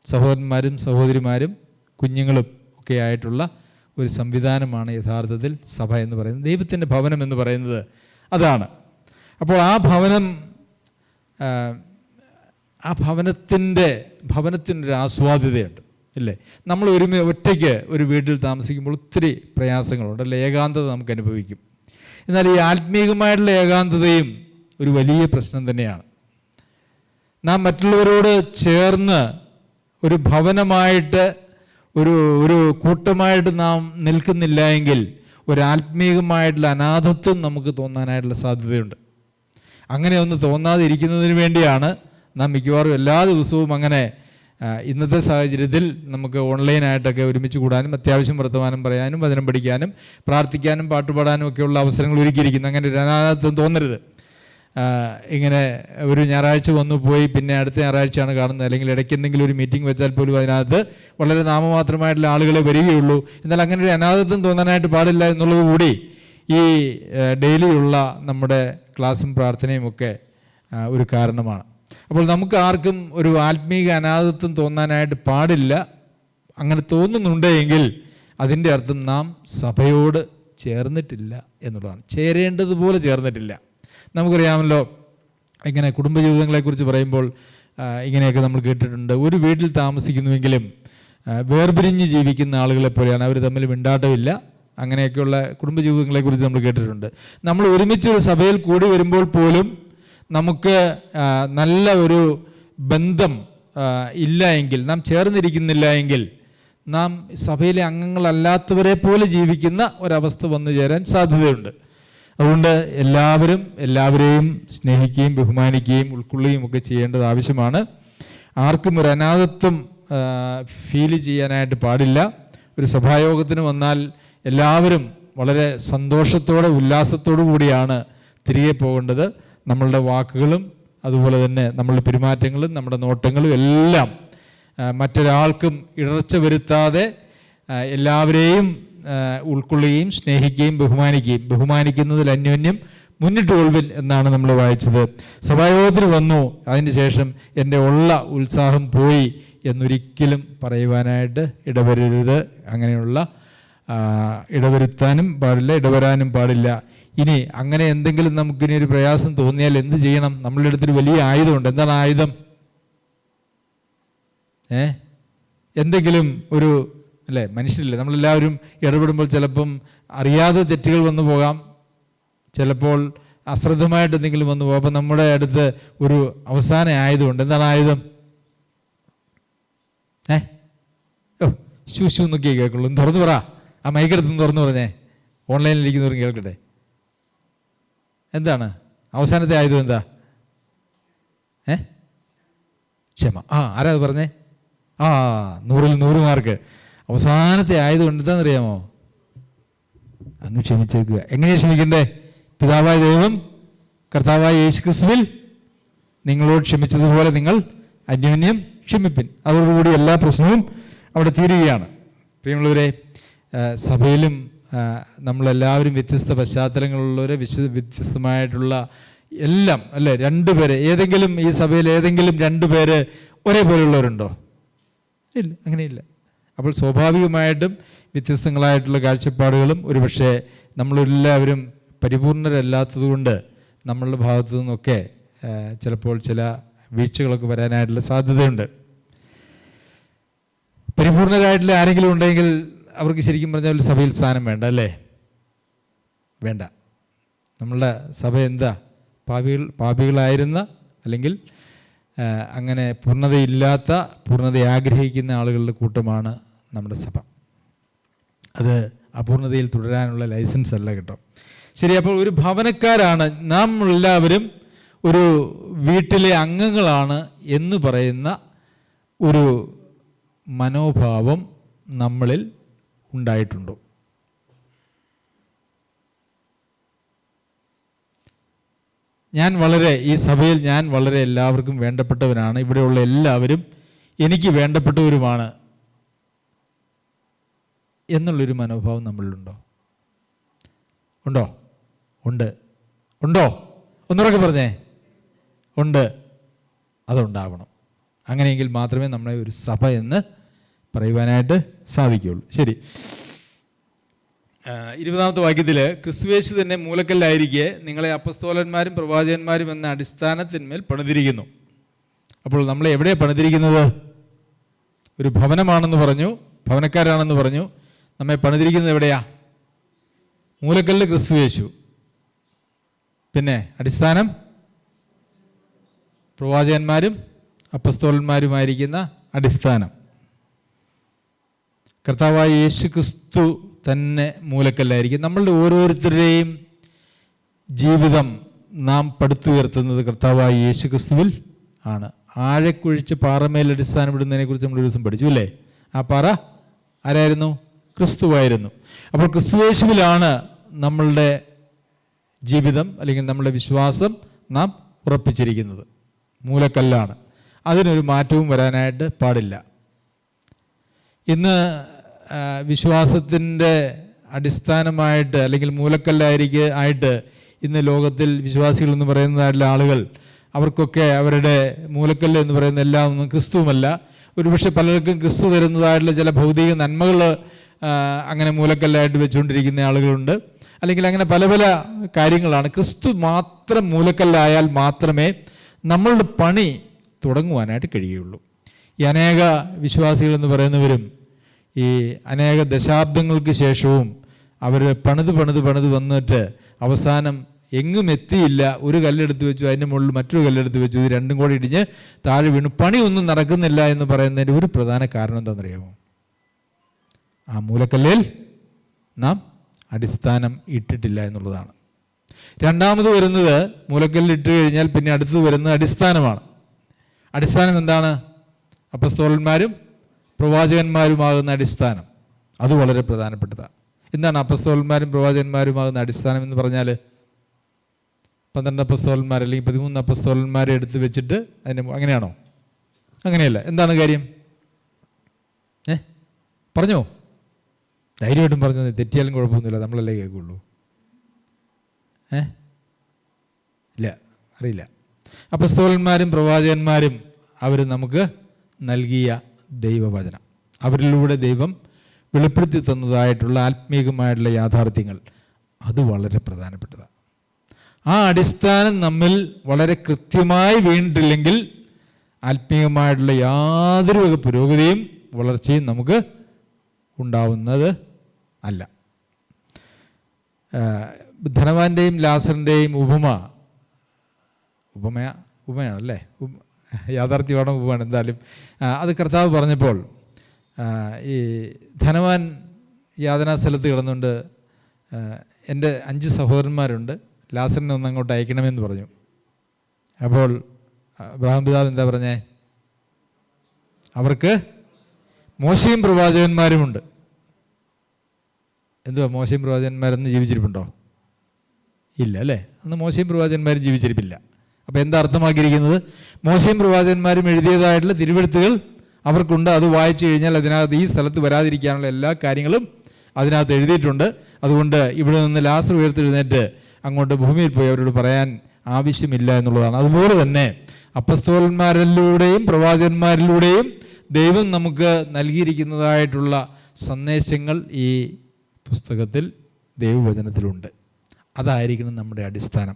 [SPEAKER 1] സഹോദരന്മാരും സഹോദരിമാരും കുഞ്ഞുങ്ങളും ഒക്കെ ആയിട്ടുള്ള ഒരു സംവിധാനമാണ് യഥാർത്ഥത്തിൽ സഭ എന്ന് പറയുന്നത്. ദൈവത്തിൻ്റെ ഭവനം എന്ന് പറയുന്നത് അതാണ്. അപ്പോൾ ആ ഭവനത്തിനൊരു ആസ്വാദ്യതയുണ്ട് ഇല്ലേ? നമ്മൾ ഒറ്റയ്ക്ക് ഒരു വീട്ടിൽ താമസിക്കുമ്പോൾ ഒത്തിരി പ്രയാസങ്ങളുണ്ട് അല്ലേ? ഏകാന്തത നമുക്ക് അനുഭവിക്കും. എന്നാൽ ഈ ആത്മീകമായിട്ടുള്ള ഏകാന്തതയും ഒരു വലിയ പ്രശ്നം തന്നെയാണ്. നാം മറ്റുള്ളവരോട് ചേർന്ന് ഒരു ഭവനമായിട്ട് ഒരു കൂട്ടമായിട്ട് നാം നിൽക്കുന്നില്ല എങ്കിൽ ഒരാത്മീകമായിട്ടുള്ള അനാഥത്വം നമുക്ക് തോന്നാനായിട്ടുള്ള സാധ്യതയുണ്ട്. അങ്ങനെ ഒന്ന് തോന്നാതിരിക്കുന്നതിന് വേണ്ടിയാണ് നാം മിക്കവാറും എല്ലാ ദിവസവും അങ്ങനെ ഇന്നത്തെ സാഹചര്യത്തിൽ നമുക്ക് ഓൺലൈനായിട്ടൊക്കെ ഒരുമിച്ച് കൂടാനും അത്യാവശ്യം വർത്തമാനം പറയാനും വചനം പഠിക്കാനും പ്രാർത്ഥിക്കാനും പാട്ടുപാടാനും ഒക്കെയുള്ള അവസരങ്ങൾ ഒരുക്കിയിരിക്കുന്നു. അങ്ങനെ ഒരു അനാഥത്വം തോന്നരുത്. ഇങ്ങനെ ഒരു ഞായറാഴ്ച വന്നു പോയി പിന്നെ അടുത്ത ഞായറാഴ്ചയാണ് കാണുന്നത്, അല്ലെങ്കിൽ ഇടയ്ക്ക് എന്തെങ്കിലും ഒരു മീറ്റിംഗ് വെച്ചാൽ പോലും അതിനകത്ത് വളരെ നാമമാത്രമായിട്ടുള്ള ആളുകളെ വരികയുള്ളൂ. എന്നാൽ അങ്ങനെ ഒരു അനാഥത്വം തോന്നാനായിട്ട് പാടില്ല എന്നുള്ളത് കൂടി ഈ ഡെയിലിയുള്ള നമ്മുടെ ക്ലാസ്സും പ്രാർത്ഥനയും ഒക്കെ ഒരു കാരണമാണ്. അപ്പോൾ നമുക്ക് ആർക്കും ഒരു ആത്മീക അനാഥത്വം തോന്നാനായിട്ട് പാടില്ല. അങ്ങനെ തോന്നുന്നുണ്ടെങ്കിൽ അതിൻ്റെ അർത്ഥം നാം സഭയോട് ചേർന്നിട്ടില്ല എന്നുള്ളതാണ്. ചേരേണ്ടതുപോലെ ചേർന്നിട്ടില്ല. നമുക്കറിയാമല്ലോ, ഇങ്ങനെ കുടുംബജീവിതങ്ങളെക്കുറിച്ച് പറയുമ്പോൾ ഇങ്ങനെയൊക്കെ നമ്മൾ കേട്ടിട്ടുണ്ട്. ഒരു വീട്ടിൽ താമസിക്കുന്നുവെങ്കിലും വേർപിരിഞ്ഞ് ജീവിക്കുന്ന ആളുകളെ പോലെയാണ്, അവർ തമ്മിൽ മിണ്ടാട്ടമില്ല. അങ്ങനെയൊക്കെയുള്ള കുടുംബജീവിതങ്ങളെക്കുറിച്ച് നമ്മൾ കേട്ടിട്ടുണ്ട്. നമ്മൾ ഒരുമിച്ച് ഒരു സഭയിൽ കൂടി വരുമ്പോൾ പോലും നമുക്ക് നല്ല ഒരു ബന്ധം ഇല്ല എങ്കിൽ, നാം ചേർന്നിരിക്കുന്നില്ല എങ്കിൽ, നാം സഭയിലെ അംഗങ്ങളല്ലാത്തവരെ പോലെ ജീവിക്കുന്ന ഒരവസ്ഥ വന്നു ചേരാൻ സാധ്യതയുണ്ട്. അതുകൊണ്ട് എല്ലാവരെയും സ്നേഹിക്കുകയും ബഹുമാനിക്കുകയും ഉൾക്കൊള്ളുകയും ഒക്കെ ചെയ്യേണ്ടത് ആവശ്യമാണ്. ആർക്കും ഒരു അനാഥത്വം ഫീൽ ചെയ്യാനായിട്ട് പാടില്ല. ഒരു സഭായോഗത്തിന് വന്നാൽ എല്ലാവരും വളരെ സന്തോഷത്തോടെ ഉല്ലാസത്തോടു കൂടിയാണ് തിരികെ പോകേണ്ടത്. നമ്മളുടെ വാക്കുകളും അതുപോലെ തന്നെ നമ്മളുടെ പെരുമാറ്റങ്ങളും നമ്മുടെ നോട്ടങ്ങളും എല്ലാം മറ്റൊരാൾക്കും ഇടർച്ച വരുത്താതെ എല്ലാവരെയും ഉൾക്കൊള്ളുകയും സ്നേഹിക്കുകയും ബഹുമാനിക്കുന്നതിൽ അന്യോന്യം മുന്നിട്ട് കൊള്ളുവിൻ എന്നാണ് നമ്മൾ വായിച്ചത്. സഭായോഗത്തിന് വന്നു, അതിന് ശേഷം എൻ്റെ ഉള്ള ഉത്സാഹം പോയി എന്നൊരിക്കലും പറയുവാനായിട്ട് ഇടവരരുത്. അങ്ങനെയുള്ള ഇടവരുത്താനും പാടില്ല, ഇടവരാനും പാടില്ല. ഇനി അങ്ങനെ എന്തെങ്കിലും നമുക്കിനി ഒരു പ്രയാസം തോന്നിയാൽ എന്ത് ചെയ്യണം? നമ്മളുടെ അടുത്തൊരു വലിയ ആയുധമുണ്ട്. എന്താണ് ആയുധം? എന്തെങ്കിലും ഒരു മനുഷ്യരില്ലേ, നമ്മളെല്ലാവരും ഇടപെടുമ്പോൾ ചിലപ്പം അറിയാതെ തെറ്റുകൾ വന്നു പോകാം, ചിലപ്പോൾ അശ്രദ്ധമായിട്ട് എന്തെങ്കിലും വന്നു പോകാം. അപ്പം നമ്മുടെ അടുത്ത് ഒരു അവസാന ആയുധമുണ്ട്. എന്താണ് ആയുധം? ശൂശു എന്നൊക്കെ കേൾക്കുള്ളൂ. തുറന്നു പറ, ആ മൈക്കെടുത്ത് തുറന്നു പറഞ്ഞേ, ഓൺലൈനിലിരിക്കുന്നവരും കേൾക്കട്ടെ. എന്താണ് അവസാനത്തെ ആയുധം? എന്താ? ക്ഷമ. ആരാ അത് പറഞ്ഞേ? 100ൽ 100 മാർക്ക്. അവസാനത്തെ ആയുധം എന്താണെന്നറിയാമോ? അങ്ങ് ക്ഷമിച്ചേക്കുക. എങ്ങനെയാണ് ക്ഷമിക്കണ്ടേ? പിതാവായ ദൈവം കർത്താവായ യേശുക്രിസ്തുവിൽ നിങ്ങളോട് ക്ഷമിച്ചതുപോലെ നിങ്ങൾ അന്യോന്യം ക്ഷമിപ്പിൻ. അതോടുകൂടി എല്ലാ പ്രശ്നവും അവിടെ തീരുകയാണ്. പ്രിയമുള്ളവരെ, സഭയിലും നമ്മളെല്ലാവരും വ്യത്യസ്ത പശ്ചാത്തലങ്ങളുള്ളവരെ, വ്യത്യസ്തമായിട്ടുള്ള എല്ലാം അല്ലേ, 2 പേര്, ഏതെങ്കിലും ഈ സഭയിൽ ഏതെങ്കിലും 2 പേര് ഒരേപോലെയുള്ളവരുണ്ടോ? ഇല്ല, അങ്ങനെയില്ല. അപ്പോൾ സ്വാഭാവികമായിട്ടും വ്യത്യസ്തങ്ങളായിട്ടുള്ള കാഴ്ചപ്പാടുകളും ഒരുപക്ഷെ നമ്മളെല്ലാവരും പരിപൂർണരല്ലാത്തതുകൊണ്ട് നമ്മളുടെ ഭാഗത്തു നിന്നൊക്കെ ചിലപ്പോൾ ചില വീഴ്ചകളൊക്കെ വരാനായിട്ടുള്ള സാധ്യതയുണ്ട്. പരിപൂർണരായിട്ടുള്ള ആരെങ്കിലും ഉണ്ടെങ്കിൽ അവർക്ക് ശരിക്കും പറഞ്ഞാൽ സഭയിൽ സ്ഥാനം വേണ്ട, അല്ലേ? വേണ്ട. നമ്മളുടെ സഭ എന്താ? പാപികളായിരുന്ന അല്ലെങ്കിൽ അങ്ങനെ പൂർണ്ണതയില്ലാത്ത, പൂർണ്ണത ആഗ്രഹിക്കുന്ന ആളുകളുടെ കൂട്ടമാണ് നമ്മുടെ സഭ. അത് അപൂർണതയിൽ തുടരാനുള്ള ലൈസൻസ് അല്ല കേട്ടോ. ശരി, അപ്പോൾ ഒരു ഭവനക്കാരാണ് നാം എല്ലാവരും, ഒരു വീട്ടിലെ അംഗങ്ങളാണ് എന്ന് പറയുന്ന ഒരു മനോഭാവം നമ്മളിൽ ഉണ്ടായിട്ടുണ്ടോ? ഈ സഭയിൽ ഞാൻ വളരെ എല്ലാവർക്കും വേണ്ടപ്പെട്ടവനാണ്, ഇവിടെയുള്ള എല്ലാവരും എനിക്ക് വേണ്ടപ്പെട്ടവരുമാണ് എന്നുള്ളൊരു മനോഭാവം നമ്മളിലുണ്ടോ? ഉണ്ടോ? ഉണ്ടോ? ഒന്നുറക്കെ പറഞ്ഞേ. ഉണ്ട്. അതുണ്ടാവണം. അങ്ങനെയെങ്കിൽ മാത്രമേ നമ്മളെ ഒരു സഭ എന്ന് പറയുവാനായിട്ട് സാധിക്കുകയുള്ളൂ. ശരി, 20ാമത്തെ വാക്യത്തിൽ ക്രിസ്തുയേശു തന്നെ മൂലക്കല്ലായിരിക്കെ നിങ്ങളെ അപ്പസ്തോലന്മാരും പ്രവാചകന്മാരും എന്ന അടിസ്ഥാനത്തിന്മേൽ പണിതിരിക്കുന്നു. അപ്പോൾ നമ്മളെ എവിടെയാണ് പണിതിരിക്കുന്നത്? ഒരു ഭവനമാണെന്ന് പറഞ്ഞു, ഭവനക്കാരാണെന്ന് പറഞ്ഞു. നമ്മെ പണിതിരിക്കുന്നത് എവിടെയാ? മൂലക്കല്ല് ക്രിസ്തുയേശു, പിന്നെ അടിസ്ഥാനം പ്രവാചകന്മാരും അപ്പസ്തോലന്മാരുമായിരിക്കുന്ന അടിസ്ഥാനം. കർത്താവായ യേശു ക്രിസ്തു തന്നെ മൂലക്കല്ലായിരിക്കും. നമ്മളുടെ ഓരോരുത്തരുടെയും ജീവിതം നാം പടുത്തുയർത്തുന്നത് കർത്താവായ യേശു ക്രിസ്തുവിൽ ആണ്. ആഴക്കുഴിച്ച് പാറമേൽ അടിസ്ഥാനപ്പെടുന്നതിനെ കുറിച്ച് നമ്മൾ ഒരു ദിവസം പഠിച്ചു, അല്ലേ? ആ പാറ ആരായിരുന്നു? ക്രിസ്തുവായിരുന്നു. അപ്പോൾ ക്രിസ്തുയേശുവിലാണ് നമ്മളുടെ ജീവിതം അല്ലെങ്കിൽ നമ്മളുടെ വിശ്വാസം നാം ഉറപ്പിച്ചിരിക്കുന്നത്. മൂലക്കല്ലാണ്. അതിനൊരു മാറ്റവും വരാനായിട്ട് പാടില്ല. ഇന്ന് വിശ്വാസത്തിൻ്റെ അടിസ്ഥാനമായിട്ട് അല്ലെങ്കിൽ മൂലക്കല്ലായിട്ട് ഇന്ന് ലോകത്തിൽ വിശ്വാസികൾ എന്ന് പറയുന്നതായിട്ടുള്ള ആളുകൾ അവർക്കൊക്കെ അവരുടെ മൂലക്കല്ല് എന്ന് പറയുന്ന എല്ലാം ഒന്നും ക്രിസ്തുവുമല്ല. ഒരുപക്ഷെ പലർക്കും ക്രിസ്തു തരുന്നതായിട്ടുള്ള ചില ഭൗതിക നന്മകൾ അങ്ങനെ മൂലക്കല്ലായിട്ട് വെച്ചുകൊണ്ടിരിക്കുന്ന ആളുകളുണ്ട്. അല്ലെങ്കിൽ അങ്ങനെ പല പല കാര്യങ്ങളാണ്. ക്രിസ്തു മാത്രം മൂലക്കല്ലായാൽ മാത്രമേ നമ്മളുടെ പണി തുടങ്ങുവാനായിട്ട് കഴിയുള്ളൂ. ഈ അനേക വിശ്വാസികളെന്ന് പറയുന്നവരും ഈ അനേക ദശാബ്ദങ്ങൾക്ക് ശേഷവും അവർ പണിത് വന്നിട്ട് അവസാനം എങ്ങും എത്തിയില്ല. ഒരു കല്ലെടുത്ത് വെച്ചു, അതിൻ്റെ മുകളിൽ മറ്റൊരു കല്ലെടുത്ത് വെച്ചു, ഇത് രണ്ടും കൂടി ഇടിഞ്ഞ് താഴെ വീണു, പണിയൊന്നും നടക്കുന്നില്ല എന്ന് പറയുന്നതിൻ്റെ ഒരു പ്രധാന കാരണം എന്താണെന്നറിയാമോ? ആ മൂലക്കല്ലിൽ നാം അടിസ്ഥാനം ഇട്ടിട്ടില്ല എന്നുള്ളതാണ്. രണ്ടാമത് വരുന്നത്, മൂലക്കല്ലിൽ ഇട്ട് കഴിഞ്ഞാൽ പിന്നെ അടുത്തത് വരുന്നത് അടിസ്ഥാനമാണ്. അടിസ്ഥാനം എന്താണ്? അപ്പസ്തോലന്മാരും പ്രവാചകന്മാരുമാകുന്ന അടിസ്ഥാനം. അത് വളരെ പ്രധാനപ്പെട്ടതാണ്. എന്താണ് അപ്പസ്തോലന്മാരും പ്രവാചകന്മാരുമാകുന്ന അടിസ്ഥാനം എന്ന് പറഞ്ഞാൽ? 12 അപ്പസ്തോലന്മാർ അല്ലെങ്കിൽ 13 അപ്പസ്തോലന്മാരെ എടുത്ത് വെച്ചിട്ട് അതിന് അങ്ങനെയാണോ? അങ്ങനെയല്ല. എന്താണ് കാര്യം? പറഞ്ഞോ, ധൈര്യമായിട്ടും പറഞ്ഞു. തെറ്റിയാലും കുഴപ്പമൊന്നുമില്ല, നമ്മളല്ലേ കേൾക്കുള്ളൂ. ഇല്ല, അറിയില്ല. അപ്പസ്തോലന്മാരും പ്രവാചകന്മാരും അവർ നമുക്ക് നൽകിയ ദൈവവചനം, അവരിലൂടെ ദൈവം വെളിപ്പെടുത്തി തന്നതായിട്ടുള്ള ആത്മീയമായിട്ടുള്ള യാഥാർത്ഥ്യങ്ങൾ, അത് വളരെ പ്രധാനപ്പെട്ടതാണ്. ആ അടിസ്ഥാനം നമ്മിൽ വളരെ കൃത്യമായി വീണിട്ടില്ലെങ്കിൽ ആത്മീയമായിട്ടുള്ള യാതൊരു വക പുരോഗതിയും വളർച്ചയും നമുക്ക് ഉണ്ടാവുന്നത് അല്ല. ധനവാന്റെയും ലാസറിൻ്റെയും ഉപമയാണല്ലേ, യാഥാർത്ഥ്യമാണോ ഉപമാണ്, എന്തായാലും അത് കർത്താവ് പറഞ്ഞപ്പോൾ ഈ ധനവാൻ യാതനാ സ്ഥലത്ത് കിടന്നുകൊണ്ട് എൻ്റെ 5 സഹോദരന്മാരുണ്ട്, ലാസറിനെ ഒന്ന് അങ്ങോട്ട് അയക്കണമെന്ന് പറഞ്ഞു. അപ്പോൾ അബ്രഹാം പിതാവ് എന്താ പറഞ്ഞേ? അവർക്ക് മോശയും പ്രവാചകന്മാരുമുണ്ട്. എന്തുവാ മോശയും പ്രവാചകന്മാരെന്ന് ജീവിച്ചിരിപ്പുണ്ടോ? ഇല്ല അല്ലേ, അന്ന് മോശയും പ്രവാചകന്മാരും ജീവിച്ചിരിപ്പില്ല. അപ്പോൾ എന്താ അർത്ഥമാക്കിയിരിക്കുന്നത്? മോശയും പ്രവാചകന്മാരും എഴുതിയതായിട്ടുള്ള തിരുവെഴുത്തുകൾ അവർക്കുണ്ട്. അത് വായിച്ചു കഴിഞ്ഞാൽ അതിനകത്ത് ഈ സ്ഥലത്ത് വരാതിരിക്കാനുള്ള എല്ലാ കാര്യങ്ങളും അതിനകത്ത് എഴുതിയിട്ടുണ്ട്. അതുകൊണ്ട് ഇവിടെ നിന്ന് ലാസർ ഉയർത്തെഴുന്നേറ്റ് അങ്ങോട്ട് ഭൂമിയിൽ പോയി അവരോട് പറയാൻ ആവശ്യമില്ല എന്നുള്ളതാണ്. അതുപോലെ തന്നെ അപ്പസ്തോലന്മാരിലൂടെയും പ്രവാചകന്മാരിലൂടെയും ദൈവം നമുക്ക് നൽകിയിരിക്കുന്നതായിട്ടുള്ള സന്ദേശങ്ങൾ ഈ പുസ്തകത്തിൽ, ദൈവവചനത്തിലുണ്ട്. അതായിരിക്കണം നമ്മുടെ അടിസ്ഥാനം.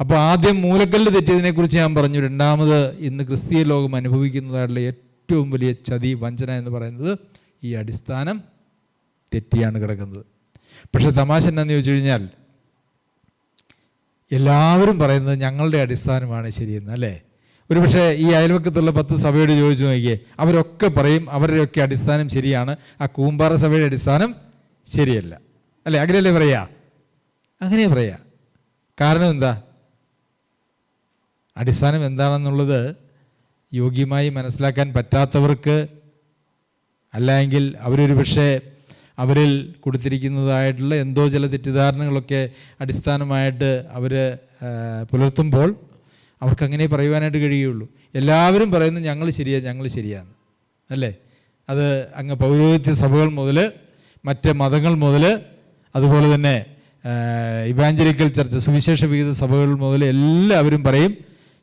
[SPEAKER 1] അപ്പോൾ ആദ്യം മൂലക്കല്ല് തെറ്റിയതിനെക്കുറിച്ച് ഞാൻ പറഞ്ഞു. രണ്ടാമത് ഇന്ന് ക്രിസ്തീയ ലോകം അനുഭവിക്കുന്നതായിട്ടുള്ള ഏറ്റവും വലിയ ചതി, വഞ്ചന എന്ന് പറയുന്നത് ഈ അടിസ്ഥാനം തെറ്റിയാണ് കിടക്കുന്നത്. പക്ഷെ തമാശ എന്നാന്ന് ചോദിച്ചു കഴിഞ്ഞാൽ എല്ലാവരും പറയുന്നത് ഞങ്ങളുടെ അടിസ്ഥാനമാണ് ശരിയെന്ന്, അല്ലേ? ഒരുപക്ഷെ ഈ അയൽവക്കത്തുള്ള 10 സഭയോട് ചോദിച്ചു നോക്കിയേ, അവരൊക്കെ പറയും അവരുടെയൊക്കെ അടിസ്ഥാനം ശരിയാണ്, ആ കൂമ്പാറ സഭയുടെ അടിസ്ഥാനം ശരിയല്ല, അല്ലേ? അങ്ങനെയല്ലേ പറയാ? അങ്ങനെ പറയാ. കാരണം എന്താ? അടിസ്ഥാനം എന്താണെന്നുള്ളത് യോഗ്യമായി മനസ്സിലാക്കാൻ പറ്റാത്തവർക്ക്, അല്ലെങ്കിൽ അവരൊരു പക്ഷേ അവരിൽ കൊടുത്തിരിക്കുന്നതായിട്ടുള്ള എന്തോ ചില തെറ്റിദ്ധാരണകളൊക്കെ അടിസ്ഥാനമായിട്ട് അവർ പുലർത്തുമ്പോൾ അവർക്കങ്ങനെ പറയുവാനായിട്ട് കഴിയുള്ളൂ. എല്ലാവരും പറയുന്നത് ഞങ്ങൾ ശരിയാണ്, അല്ലേ? അത് അങ്ങ് പൗരോഹിത്യ സഭകൾ മുതൽ മറ്റ് മതങ്ങൾ മുതൽ, അതുപോലെ തന്നെ ഇവാഞ്ചലിക്കൽ ചർച്ച്, സുവിശേഷ വിഹിത സഭകൾ മുതൽ എല്ലാവരും പറയും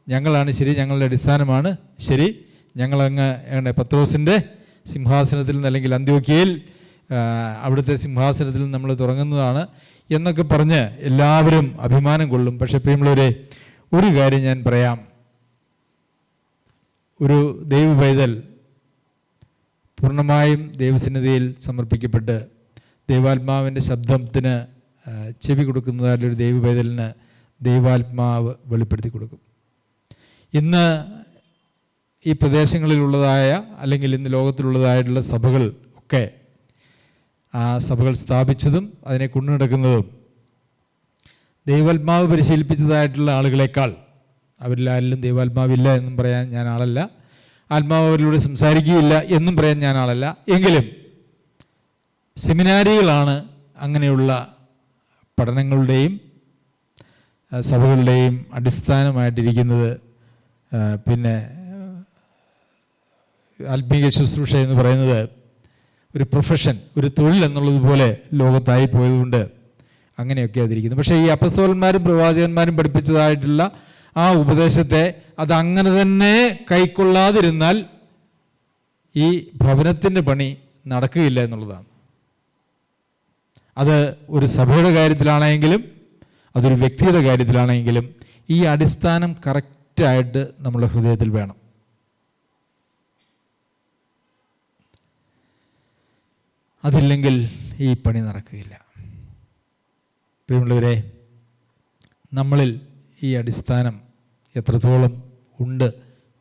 [SPEAKER 1] ഞങ്ങളാണ് ശരി, ഞങ്ങളുടെ അടിസ്ഥാനമാണ് ശരി, ഞങ്ങളങ്ങ് പത്രോസിൻ്റെ സിംഹാസനത്തിൽ നിന്ന്, അല്ലെങ്കിൽ അന്ത്യോക്യയിൽ അവിടുത്തെ സിംഹാസനത്തിൽ നമ്മൾ തുടങ്ങുന്നതാണ് എന്നൊക്കെ പറഞ്ഞ് എല്ലാവരും അഭിമാനം കൊള്ളും. പക്ഷേ പ്രിയമുള്ളവരെ, ഒരു കാര്യം ഞാൻ പറയാം. ഒരു ദൈവ പൈതൽ പൂർണ്ണമായും ദൈവസന്നിധിയിൽ സമർപ്പിക്കപ്പെട്ട് ദൈവാത്മാവിൻ്റെ ശബ്ദത്തിന് ചെവി കൊടുക്കുന്നതായിട്ടൊരു ദൈവ പൈതലിന് ദൈവാത്മാവ് വെളിപ്പെടുത്തി കൊടുക്കും. ഇന്ന് ഈ പ്രദേശങ്ങളിലുള്ളതായ, അല്ലെങ്കിൽ ഇന്ന് ലോകത്തിലുള്ളതായിട്ടുള്ള സഭകൾ ഒക്കെ, ആ സഭകൾ സ്ഥാപിച്ചതും അതിനെ കൊണ്ടുനടക്കുന്നതും ദൈവാത്മാവ് പരിശീലിപ്പിച്ചതായിട്ടുള്ള ആളുകളെക്കാൾ, അവരിൽ ആരിലും ദൈവാത്മാവില്ല എന്നും പറയാൻ ഞാൻ ആളല്ല, ആത്മാവ് അവരിലൂടെ സംസാരിക്കുകയില്ല എന്നും പറയാൻ ഞാൻ ആളല്ല. എങ്കിലും സെമിനാരികളാണ് അങ്ങനെയുള്ള പഠനങ്ങളുടെയും സഭകളുടെയും അടിസ്ഥാനമായിട്ടിരിക്കുന്നത്. പിന്നെ ആത്മീയ ശുശ്രൂഷ എന്ന് പറയുന്നത് ഒരു പ്രൊഫഷൻ, ഒരു തൊഴിൽ എന്നുള്ളതുപോലെ ലോകത്തായി പോയതുകൊണ്ട് അങ്ങനെയൊക്കെ അതിരിക്കുന്നു. പക്ഷേ ഈ അപ്പസ്തോലന്മാരും പ്രവാചകന്മാരും പഠിപ്പിച്ചതായിട്ടുള്ള ആ ഉപദേശത്തെ അതങ്ങനെ തന്നെ കൈക്കൊള്ളാതിരുന്നാൽ ഈ ഭവനത്തിൻ്റെ പണി നടക്കുകയില്ല എന്നുള്ളതാണ്. അത് ഒരു സഭയുടെ കാര്യത്തിലാണെങ്കിലും അതൊരു വ്യക്തിയുടെ കാര്യത്തിലാണെങ്കിലും ഈ അടിസ്ഥാനം കറക്റ്റായിട്ട് നമ്മുടെ ഹൃദയത്തിൽ വേണം. അതില്ലെങ്കിൽ ഈ പണി നടക്കുകയില്ല. പ്രിയമുള്ളവരെ, നമ്മളിൽ ഈ അടിസ്ഥാനം എത്രത്തോളം ഉണ്ട്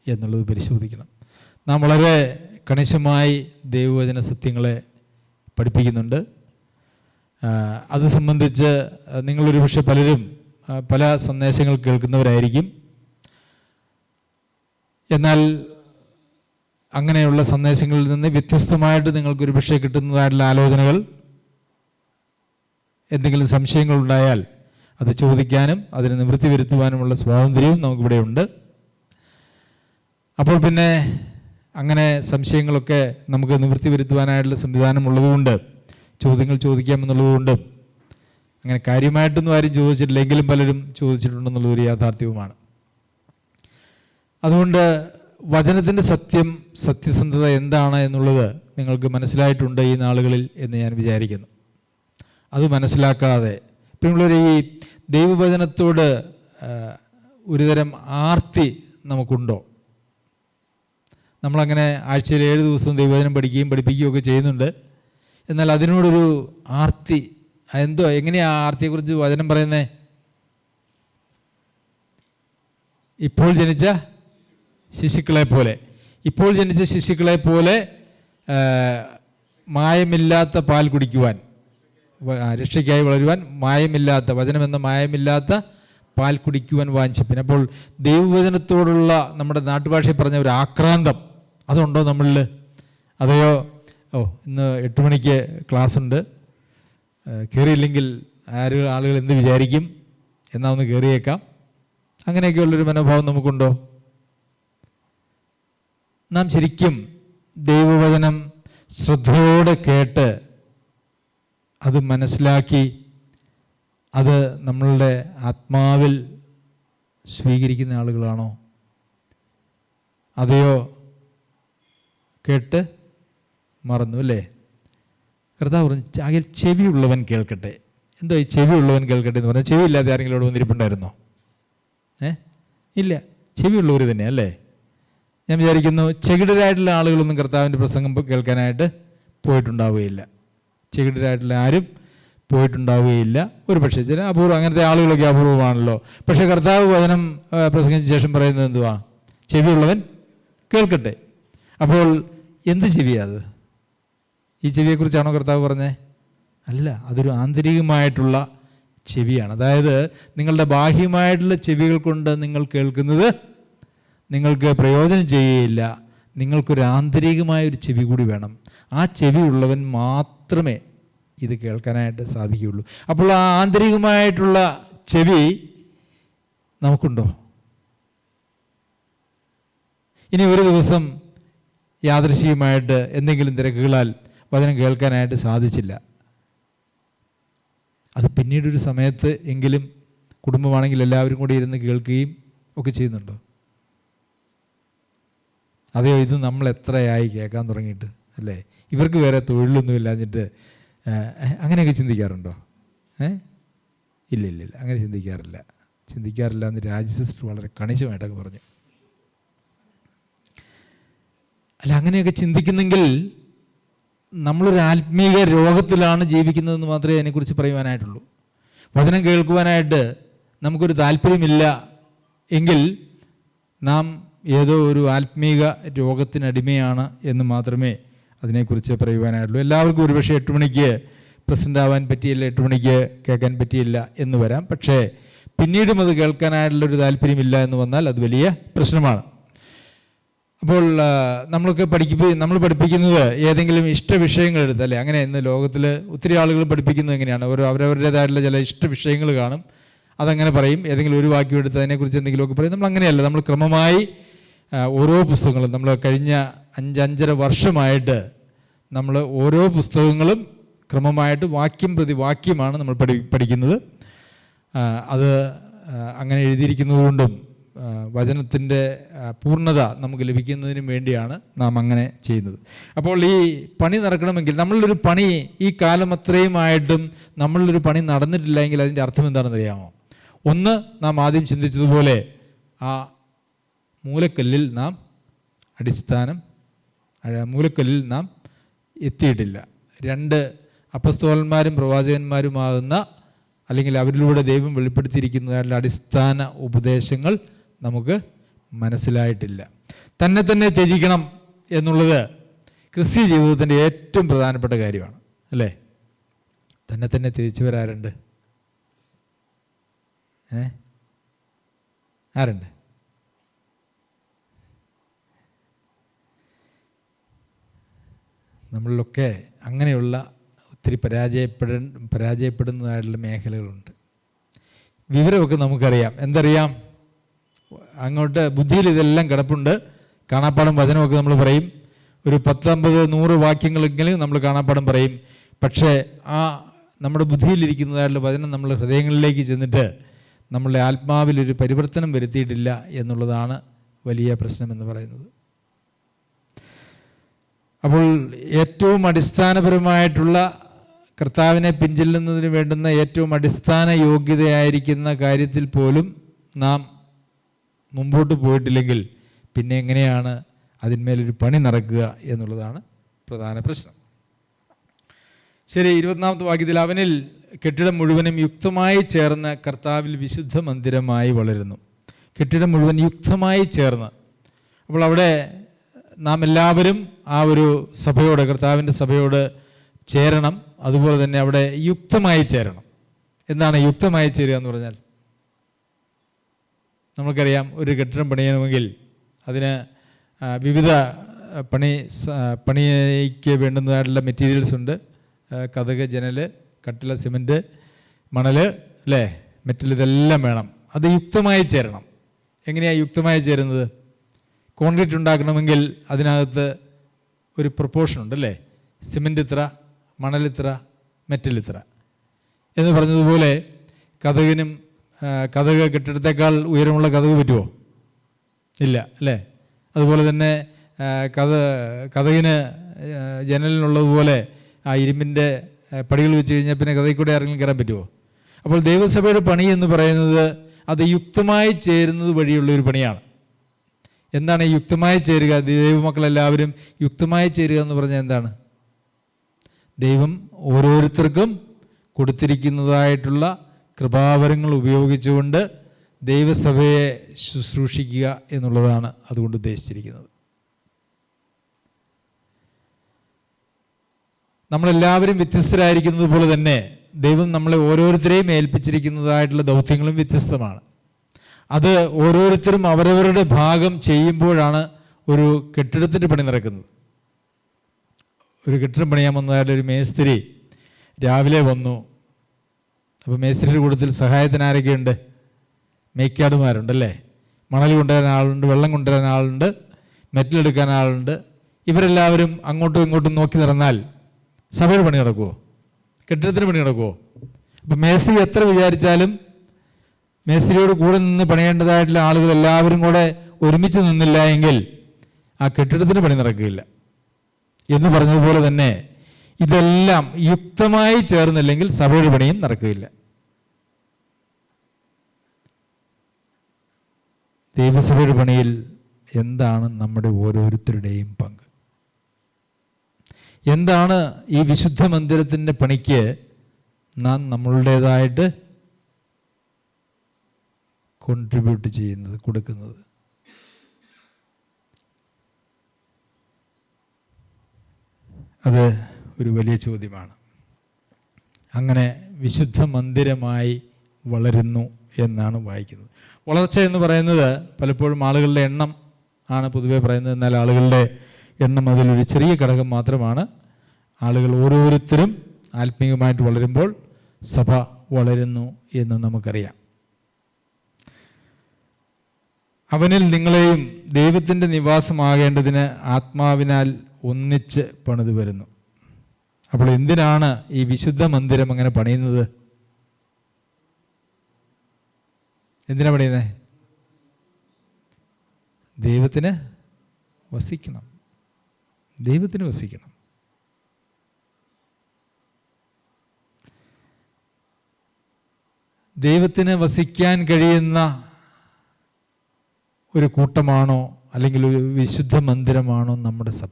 [SPEAKER 1] എന്നുള്ളത് പരിശോധിക്കണം. നാം വളരെ കണിശമായി ദൈവവചന സത്യങ്ങളെ പഠിപ്പിക്കുന്നുണ്ട്. അത് സംബന്ധിച്ച് നിങ്ങളൊരു പക്ഷേ പലരും പല സന്ദേശങ്ങൾ കേൾക്കുന്നവരായിരിക്കും. എന്നാൽ അങ്ങനെയുള്ള സന്ദേശങ്ങളിൽ നിന്ന് വ്യത്യസ്തമായിട്ട് നിങ്ങൾക്കൊരു പക്ഷേ കിട്ടുന്നതായിട്ടുള്ള ആലോചനകൾ, എന്തെങ്കിലും സംശയങ്ങളുണ്ടായാൽ അത് ചോദിക്കാനും അതിന് നിവൃത്തി വരുത്തുവാനുമുള്ള സ്വാതന്ത്ര്യവും നമുക്കിവിടെയുണ്ട്. അപ്പോൾ പിന്നെ അങ്ങനെ സംശയങ്ങളൊക്കെ നമുക്ക് നിവൃത്തി വരുത്തുവാനായിട്ടുള്ള സംവിധാനം ഉള്ളതുകൊണ്ട് ചോദ്യങ്ങൾ ചോദിക്കാമെന്നുള്ളതുകൊണ്ടും അങ്ങനെ കാര്യമായിട്ടൊന്നും ആരും ചോദിച്ചിട്ടില്ലെങ്കിലും പലരും ചോദിച്ചിട്ടുണ്ടെന്നുള്ളൊരു യാഥാർത്ഥ്യവുമാണ്. അതുകൊണ്ട് വചനത്തിൻ്റെ സത്യസന്ധത എന്താണ് എന്നുള്ളത് നിങ്ങൾക്ക് മനസ്സിലായിട്ടുണ്ട് ഈ നാളുകളിൽ എന്ന് ഞാൻ വിചാരിക്കുന്നു. അത് മനസ്സിലാക്കാതെ പിന്നുള്ളവർ ഈ ദൈവവചനത്തോട് ഒരുതരം ആർത്തി നമുക്കുണ്ടോ? നമ്മളങ്ങനെ ആഴ്ചയിൽ 7 ദിവസവും ദൈവവചനം പഠിപ്പിക്കുകയും ഒക്കെ ചെയ്യുന്നുണ്ട്. എന്നാൽ അതിനോടൊരു ആർത്തി എങ്ങനെയാണ് ആർത്തിയെക്കുറിച്ച് വചനം പറയുന്നത്? ഇപ്പോൾ ജനിച്ച ശിശുക്കളെ പോലെ മായമില്ലാത്ത പാൽ കുടിക്കുവാൻ, രക്ഷയ്ക്കായി വളരുവാൻ വചനമെന്ന മായമില്ലാത്ത പാൽ കുടിക്കുവാൻ വാഞ്ചിപ്പിൻ. അപ്പോൾ ദൈവവചനത്തോടുള്ള നമ്മുടെ നാട്ടുഭാഷയിൽ പറഞ്ഞ ഒരു ആക്രാന്തം അതുണ്ടോ നമ്മളിൽ? അതെയോ ഇന്ന് 8 മണിക്ക് ക്ലാസ് ഉണ്ട്, കയറിയില്ലെങ്കിൽ ആളുകൾ എന്ത് വിചാരിക്കും, എന്നാൽ ഒന്ന് കയറിയേക്കാം, അങ്ങനെയൊക്കെയുള്ളൊരു മനോഭാവം നമുക്കുണ്ടോ? നാം ശരിക്കും ദൈവവചനം ശ്രദ്ധയോടെ കേട്ട് അത് മനസ്സിലാക്കി അത് നമ്മളുടെ ആത്മാവിൽ സ്വീകരിക്കുന്ന ആളുകളാണോ? അതെയോ കേട്ട് മറന്നു അല്ലേ? കർത്താവ് പറഞ്ഞു, ആകെ ചെവിയുള്ളവൻ കേൾക്കട്ടെ. എന്തോ ഈ ചെവിയുള്ളവൻ കേൾക്കട്ടെ എന്ന് പറഞ്ഞാൽ ചെവിയില്ലാതെ ആരെങ്കിലും അവിടെ വന്നിരിപ്പുണ്ടായിരുന്നോ? ഇല്ല, ചെവിയുള്ളവർ തന്നെ അല്ലേ? ഞാൻ വിചാരിക്കുന്നു ചെകിടരായിട്ടുള്ള ആളുകളൊന്നും കർത്താവിൻ്റെ പ്രസംഗം കേൾക്കാനായിട്ട് പോയിട്ടുണ്ടാവുകയില്ല. ചെകിടരായിട്ടുള്ള ആരും പോയിട്ടുണ്ടാവുകയില്ല. ഒരു പക്ഷേ ചില അപൂർവം, അങ്ങനത്തെ ആളുകളൊക്കെ അപൂർവമാണല്ലോ. പക്ഷേ കർത്താവ് വചനം പ്രസംഗിച്ച ശേഷം പറയുന്നത് എന്തുവാ? ചെവിയുള്ളവൻ കേൾക്കട്ടെ. അപ്പോൾ എന്ത് ചെവിയാത്? ഈ ചെവിയെക്കുറിച്ചാണോ കർത്താവ് പറഞ്ഞത്? അല്ല, അതൊരു ആന്തരികമായിട്ടുള്ള ചെവിയാണ്. അതായത് നിങ്ങളുടെ ബാഹ്യമായിട്ടുള്ള ചെവികൾ കൊണ്ട് നിങ്ങൾ കേൾക്കുന്നത് നിങ്ങൾക്ക് പ്രയോജനം ചെയ്യുകയില്ല. നിങ്ങൾക്കൊരു ആന്തരികമായൊരു ചെവി കൂടി വേണം. ആ ചെവി ഉള്ളവൻ മാത്രമേ ഇത് കേൾക്കാനായിട്ട് സാധിക്കുകയുള്ളൂ. അപ്പോൾ ആ ആന്തരികമായിട്ടുള്ള ചെവി നമുക്കുണ്ടോ? ഇനി ഒരു ദിവസം യാദൃശ്ചികമായിട്ട് എന്തെങ്കിലും തിരക്കുകളാൽ വചനം കേൾക്കാനായിട്ട് സാധിച്ചില്ല, അത് പിന്നീടൊരു സമയത്ത് എങ്കിലും കുടുംബമാണെങ്കിൽ എല്ലാവരും കൂടി ഇരുന്ന് കേൾക്കുകയും ഒക്കെ ചെയ്യുന്നുണ്ടോ? അതെയോ ഇത് നമ്മൾ എത്രയായി കേൾക്കാൻ തുടങ്ങിയിട്ട് അല്ലേ? ഇവർക്ക് വേറെ തൊഴിലൊന്നും ഇല്ലാഞ്ഞിട്ട് അങ്ങനെയൊക്കെ ചിന്തിക്കാറുണ്ടോ? ഇല്ല, അങ്ങനെ ചിന്തിക്കാറില്ല എന്ന് രാജ സിസ്റ്റർ വളരെ കണിശമായിട്ടൊക്കെ പറഞ്ഞു. അല്ല, അങ്ങനെയൊക്കെ ചിന്തിക്കുന്നെങ്കിൽ നമ്മളൊരു ആത്മീയ രോഗത്തിലാണ് ജീവിക്കുന്നതെന്ന് മാത്രമേ അതിനെക്കുറിച്ച് പറയുവാനായിട്ടുള്ളൂ. വചനം കേൾക്കുവാനായിട്ട് നമുക്കൊരു താല്പര്യമില്ല എങ്കിൽ നാം ഏതോ ഒരു ആത്മീക രോഗത്തിനടിമയാണ് എന്ന് മാത്രമേ അതിനെക്കുറിച്ച് പറയുവാനായിട്ടുള്ളൂ. എല്ലാവർക്കും ഒരുപക്ഷെ 8 മണിക്ക് പ്രസൻ്റ് ആവാൻ പറ്റിയില്ല, 8 മണിക്ക് കേൾക്കാൻ പറ്റിയില്ല എന്ന് വരാം. പക്ഷേ പിന്നീടും അത് കേൾക്കാനായിട്ടുള്ളൊരു താല്പര്യമില്ല എന്ന് വന്നാൽ അത് വലിയ പ്രശ്നമാണ്. അപ്പോൾ നമ്മൾ പഠിപ്പിക്കുന്നത് ഏതെങ്കിലും ഇഷ്ടവിഷയങ്ങൾ എടുത്തല്ലേ? അങ്ങനെ ഇന്ന് ലോകത്തിൽ ഒത്തിരി ആളുകൾ പഠിപ്പിക്കുന്നത് എങ്ങനെയാണ്? അവരവരുടേതായിട്ടുള്ള ചില ഇഷ്ടവിഷയങ്ങൾ കാണും, അതങ്ങനെ പറയും. ഏതെങ്കിലും ഒരു വാക്യം എടുത്ത് അതിനെക്കുറിച്ച് എന്തെങ്കിലുമൊക്കെ പറയും. നമ്മൾ അങ്ങനെയല്ല. നമ്മൾ ക്രമമായി ഓരോ പുസ്തകങ്ങളും, നമ്മൾ കഴിഞ്ഞ 5-5.5 വർഷമായിട്ട് നമ്മൾ ഓരോ പുസ്തകങ്ങളും ക്രമമായിട്ട് വാക്യം പ്രതി വാക്യമാണ് നമ്മൾ പഠിക്കുന്നത്. അത് അങ്ങനെ എഴുതിയിരിക്കുന്നത് കൊണ്ടും വചനത്തിൻ്റെ പൂർണ്ണത നമുക്ക് ലഭിക്കുന്നതിന് വേണ്ടിയാണ് നാം അങ്ങനെ ചെയ്യുന്നത്. അപ്പോൾ ഈ പണി നടക്കണമെങ്കിൽ നമ്മളിലൊരു പണി ഈ കാലം അത്രയുമായിട്ടും നമ്മളിലൊരു പണി നടന്നിട്ടില്ല എങ്കിൽ അതിൻ്റെ അർത്ഥം എന്താണെന്ന് അറിയാമോ? ഒന്ന്, നാം ആദ്യം ചിന്തിച്ചതുപോലെ ആ മൂലക്കല്ലിൽ നാം മൂലക്കല്ലിൽ നാം എത്തിയിട്ടില്ല. രണ്ട്, അപ്പസ്തോലന്മാരും പ്രവാചകന്മാരുമാകുന്ന അല്ലെങ്കിൽ അവരിലൂടെ ദൈവം വെളിപ്പെടുത്തിയിരിക്കുന്നതായിട്ടുള്ള അടിസ്ഥാന ഉപദേശങ്ങൾ നമുക്ക് മനസ്സിലായിട്ടില്ല. തന്നെ ത്യജിക്കണം എന്നുള്ളത് ക്രിസ്തീയ ജീവിതത്തിൻ്റെ ഏറ്റവും പ്രധാനപ്പെട്ട കാര്യമാണ്, അല്ലേ? തന്നെ ത്യജിച്ചവരാരുണ്ട്? ആരുണ്ട്? നമ്മളിലൊക്കെ അങ്ങനെയുള്ള ഒത്തിരി പരാജയപ്പെടുന്നതായിട്ടുള്ള മേഖലകളുണ്ട്. വിവരമൊക്കെ നമുക്കറിയാം. എന്തറിയാം? അങ്ങോട്ട് ബുദ്ധിയിൽ ഇതെല്ലാം കിടപ്പുണ്ട്. കാണാപ്പാടം വചനമൊക്കെ നമ്മൾ പറയും. ഒരു 50-100 വാക്യങ്ങളെങ്കിലും നമ്മൾ കാണാപ്പാടം പറയും. പക്ഷേ ആ നമ്മുടെ ബുദ്ധിയിലിരിക്കുന്നതായിട്ടുള്ള വചനം നമ്മുടെ ഹൃദയങ്ങളിലേക്ക് ചെന്നിട്ട് നമ്മളുടെ ആത്മാവിലൊരു പരിവർത്തനം വരുത്തിയിട്ടില്ല എന്നുള്ളതാണ് വലിയ പ്രശ്നമെന്ന് പറയുന്നത്. അപ്പോൾ ഏറ്റവും അടിസ്ഥാനപരമായിട്ടുള്ള കർത്താവിനെ പിൻചെല്ലുന്നതിന് വേണ്ടുന്ന ഏറ്റവും അടിസ്ഥാന യോഗ്യതയായിരിക്കുന്ന കാര്യത്തിൽ പോലും നാം മുമ്പോട്ട് പോയിട്ടില്ലെങ്കിൽ പിന്നെ എങ്ങനെയാണ് അതിന്മേലൊരു പണി നടക്കുക എന്നുള്ളതാണ് പ്രധാന പ്രശ്നം. ശരി, 24ാമത്തെ വാക്യത്തിൽ അവനിൽ കെട്ടിടം മുഴുവനും യുക്തമായി ചേർന്ന് കർത്താവിൽ വിശുദ്ധ മന്ദിരമായി വളരുന്നു. കെട്ടിടം മുഴുവൻ യുക്തമായി ചേർന്ന്. അപ്പോൾ അവിടെ നാം എല്ലാവരും ആ ഒരു സഭയോട്, കർത്താവിൻ്റെ സഭയോട് ചേരണം. അതുപോലെ തന്നെ അവിടെ യുക്തമായി ചേരണം. എന്താണ് യുക്തമായി ചേരുക എന്ന് പറഞ്ഞാൽ? നമുക്കറിയാം, ഒരു കെട്ടിടം പണിയണമെങ്കിൽ അതിന് വിവിധ പണിക്ക് വേണ്ടുന്നതായിട്ടുള്ള മെറ്റീരിയൽസ് ഉണ്ട്. കതക്, ജനൽ, കട്ടില, സിമൻറ്റ്, മണൽ, അല്ലേ, മെറ്റൽ, ഇതെല്ലാം വേണം. അത് യുക്തമായി ചേരണം. എങ്ങനെയാണ് യുക്തമായി ചേരുന്നത്? കോൺക്രീറ്റ് ഉണ്ടാക്കണമെങ്കിൽ അതിനകത്ത് ഒരു പ്രൊപ്പോർഷൻ ഉണ്ട്, അല്ലേ? സിമൻറ്റ് ഇത്ര, മണൽ ഇത്ര, മെറ്റൽ ഇത്ര എന്ന് പറഞ്ഞതുപോലെ കതക് കെട്ടിടത്തേക്കാൾ ഉയരമുള്ള കതക് പറ്റുമോ? ഇല്ല, അല്ലേ? അതുപോലെ തന്നെ കതകിന് ജനലിനുള്ളതുപോലെ ആ ഇരുമ്പിൻ്റെ പടികൾ വെച്ച് കഴിഞ്ഞാൽ പിന്നെ കതകിൽ കൂടെ ആരെങ്കിലും കയറാൻ പറ്റുമോ? അപ്പോൾ ദൈവസഭയുടെ പണി എന്ന് പറയുന്നത് അത് യുക്തമായി ചേരുന്നത് വഴിയുള്ളൊരു പണിയാണ്. എന്താണ് ഈ യുക്തമായി ചേരുക? ദൈവമക്കളെല്ലാവരും യുക്തമായി ചേരുക എന്ന് പറഞ്ഞാൽ എന്താണ്? ദൈവം ഓരോരുത്തർക്കും കൊടുത്തിരിക്കുന്നതായിട്ടുള്ള കൃപാവരങ്ങൾ ഉപയോഗിച്ചുകൊണ്ട് ദൈവസഭയെ ശുശ്രൂഷിക്കുക എന്നുള്ളതാണ് അതുകൊണ്ട് ഉദ്ദേശിച്ചിരിക്കുന്നത്. നമ്മളെല്ലാവരും വ്യത്യസ്തരായിരിക്കുന്നത് പോലെ തന്നെ ദൈവം നമ്മളെ ഓരോരുത്തരെയും ഏൽപ്പിച്ചിരിക്കുന്നതായിട്ടുള്ള ദൗത്യങ്ങളും വ്യത്യസ്തമാണ്. അത് ഓരോരുത്തരും അവരവരുടെ ഭാഗം ചെയ്യുമ്പോഴാണ് ഒരു കെട്ടിടത്തിൻ്റെ പണി നടക്കുന്നത്. ഒരു കെട്ടിടം പണിയാൻ വന്നതായിട്ട് ഒരു മേസ്തിരി രാവിലെ വന്നു. അപ്പോൾ മേസ്തിരിയുടെ കൂട്ടത്തിൽ സഹായത്തിന് ആരൊക്കെയുണ്ട്? മേയ്ക്കാടുമാരുണ്ടല്ലേ, മണൽ കൊണ്ടുവരാൻ ആളുണ്ട്, വെള്ളം കൊണ്ടുവരാൻ ആളുണ്ട്, മെറ്റലെടുക്കാൻ ആളുണ്ട്. ഇവരെല്ലാവരും അങ്ങോട്ടും ഇങ്ങോട്ടും നോക്കി നടന്നാൽ സഭയുടെ പണി നടക്കുമോ? കെട്ടിടത്തിന് പണി നടക്കുമോ? അപ്പം മേസ്തിരി എത്ര വിചാരിച്ചാലും മേസ്തിരിയോട് കൂടെ നിന്ന് പണിയേണ്ടതായിട്ടുള്ള ആളുകൾ എല്ലാവരും കൂടെ ഒരുമിച്ച് നിന്നില്ല എങ്കിൽ ആ കെട്ടിടത്തിന് പണി നടക്കുകയില്ല. എന്ന് പറഞ്ഞതുപോലെ തന്നെ ഇതെല്ലാം യുക്തമായി ചേർന്നില്ലെങ്കിൽ സഭയുടെ പണിയും നടക്കുകയില്ല. ദൈവസഭയുടെ പണിയിൽ എന്താണ് നമ്മുടെ ഓരോരുത്തരുടെയും പങ്ക്? എന്താണ് ഈ വിശുദ്ധ മന്ദിരത്തിൻ്റെ പണിക്ക് നാം നമ്മളുടേതായിട്ട് കോൺട്രിബ്യൂട്ട് ചെയ്യുന്നത്, കൊടുക്കുന്നത്? അത് ഒരു വലിയ ചോദ്യമാണ്. അങ്ങനെ വിശുദ്ധ മന്ദിരമായി വളരുന്നു എന്നാണ് വായിക്കുന്നത്. വളർച്ച എന്ന് പറയുന്നത് പലപ്പോഴും ആളുകളുടെ എണ്ണം ആണ് പൊതുവെ പറയുന്നത്. എന്നാൽ ആളുകളുടെ എണ്ണം അതിലൊരു ചെറിയ ഘടകം മാത്രമാണ്. ആളുകൾ ഓരോരുത്തരും ആത്മീയമായിട്ട് വളരുമ്പോൾ സഭ വളരുന്നു എന്ന് നമുക്കറിയാം. അവനിൽ നിങ്ങളെയും ദൈവത്തിൻ്റെ നിവാസമാകേണ്ടതിന് ആത്മാവിനാൽ ഒന്നിച്ച് പണിത് വരുന്നു. അപ്പോൾ എന്തിനാണ് ഈ വിശുദ്ധ മന്ദിരം അങ്ങനെ പണിയുന്നത്? എന്തിനാ പണിയുന്നത്? ദൈവത്തിന് വസിക്കണം. ദൈവത്തിന് വസിക്കണം. ദൈവത്തിന് വസിക്കാൻ കഴിയുന്ന ഒരു കൂട്ടമാണോ അല്ലെങ്കിൽ ഒരു വിശുദ്ധ മന്ദിരമാണോ നമ്മുടെ സഭ?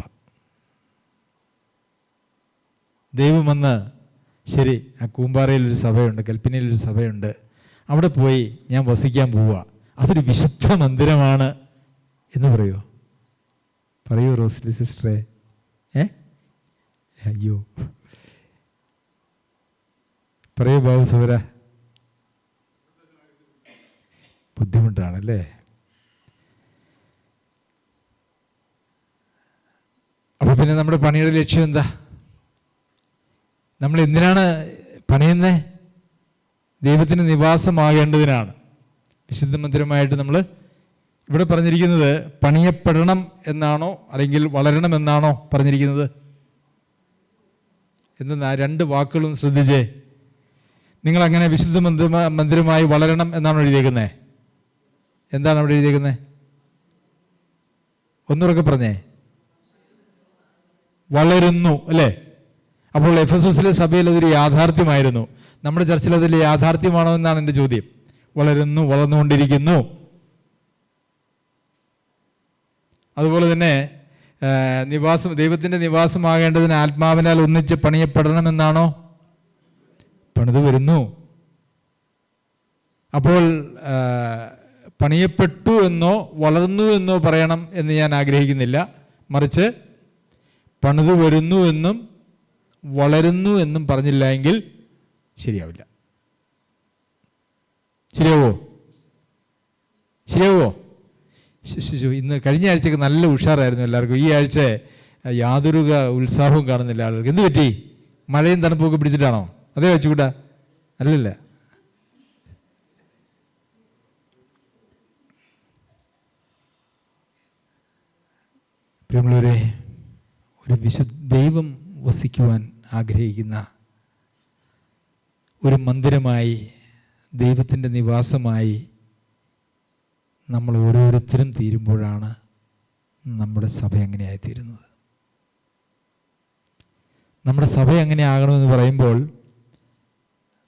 [SPEAKER 1] ദൈവമെന്ന് ശരി, ആ കൂമ്പാറയിലൊരു സഭയുണ്ട്, കൽപ്പനയിലൊരു സഭയുണ്ട്, അവിടെ പോയി ഞാൻ വസിക്കാൻ പോവുക, അതൊരു വിശുദ്ധ മന്ദിരമാണ് എന്ന് പറയുമോ? പറയൂ റോസ്ലി സിസ്റ്ററെ. അയ്യോ, പറയൂ ബാബു സൗര. ബുദ്ധിമുട്ടാണല്ലേ? അപ്പോൾ പിന്നെ നമ്മുടെ പണിയുടെ ലക്ഷ്യം എന്താ? നമ്മൾ എന്തിനാണ് പണിയുന്നത്? ദൈവത്തിന് നിവാസമാകേണ്ടതിനാണ്. വിശുദ്ധ മന്ദിരമായിട്ട് നമ്മൾ ഇവിടെ പറഞ്ഞിരിക്കുന്നത് പണിയപ്പെടണം എന്നാണോ അല്ലെങ്കിൽ വളരണം എന്നാണോ പറഞ്ഞിരിക്കുന്നത്? എന്തെന്നാ രണ്ട് വാക്കുകളും ശ്രദ്ധിച്ചേ. നിങ്ങളങ്ങനെ വിശുദ്ധ മന്ദിരമായി വളരണം എന്നാണോ എഴുതിയേക്കുന്നത്? എന്താണ് അവിടെ എഴുതിയേക്കുന്നത്? ഒന്നുറക്കെ പറഞ്ഞേ. വളരുന്നു അല്ലേ? അപ്പോൾ എഫെസോസിലെ സഭയിൽ അതൊരു യാഥാർത്ഥ്യമായിരുന്നു. നമ്മുടെ ചർച്ചിൽ അതിൽ യാഥാർത്ഥ്യമാണോ എന്നാണ് എൻ്റെ ചോദ്യം. വളരുന്നു, വളർന്നുകൊണ്ടിരിക്കുന്നു. അതുപോലെ തന്നെ ദൈവത്തിൻ്റെ നിവാസമാകേണ്ടതിന് ആത്മാവിനാൽ ഒന്നിച്ച് പണിയപ്പെടണമെന്നാണോ? പണിത് വരുന്നു. അപ്പോൾ പണിയപ്പെട്ടു എന്നോ വളർന്നു എന്നോ പറയണം എന്ന് ഞാൻ ആഗ്രഹിക്കുന്നില്ല. മറിച്ച് പണിത് വരുന്നു എന്നും വളരുന്നു എന്നും പറഞ്ഞില്ല എങ്കിൽ ശരിയാവില്ല. ശരിയാവോ? ശരിയാവോ? ഇന്ന് കഴിഞ്ഞ ആഴ്ചക്ക് നല്ല ഉഷാറായിരുന്നു എല്ലാവർക്കും. ഈ ആഴ്ച യാതൊരു ഉത്സാഹവും കാണുന്നില്ല ആളുകൾക്ക്. എന്ത് പറ്റി? മഴയും തണുപ്പൊക്കെ പിടിച്ചിട്ടാണോ? അതേ വെച്ചുകൂട്ടാ? അല്ലല്ല. പ്രിയമുള്ളവരെ, ഒരു ദൈവം വസിക്കുവാൻ ആഗ്രഹിക്കുന്ന ഒരു മന്ദിരമായി, ദൈവത്തിൻ്റെ നിവാസമായി നമ്മൾ ഓരോരുത്തരും തീരുമ്പോഴാണ് നമ്മുടെ സഭ എങ്ങനെയായിത്തീരുന്നത്. നമ്മുടെ സഭ എങ്ങനെ ആകണമെന്ന് പറയുമ്പോൾ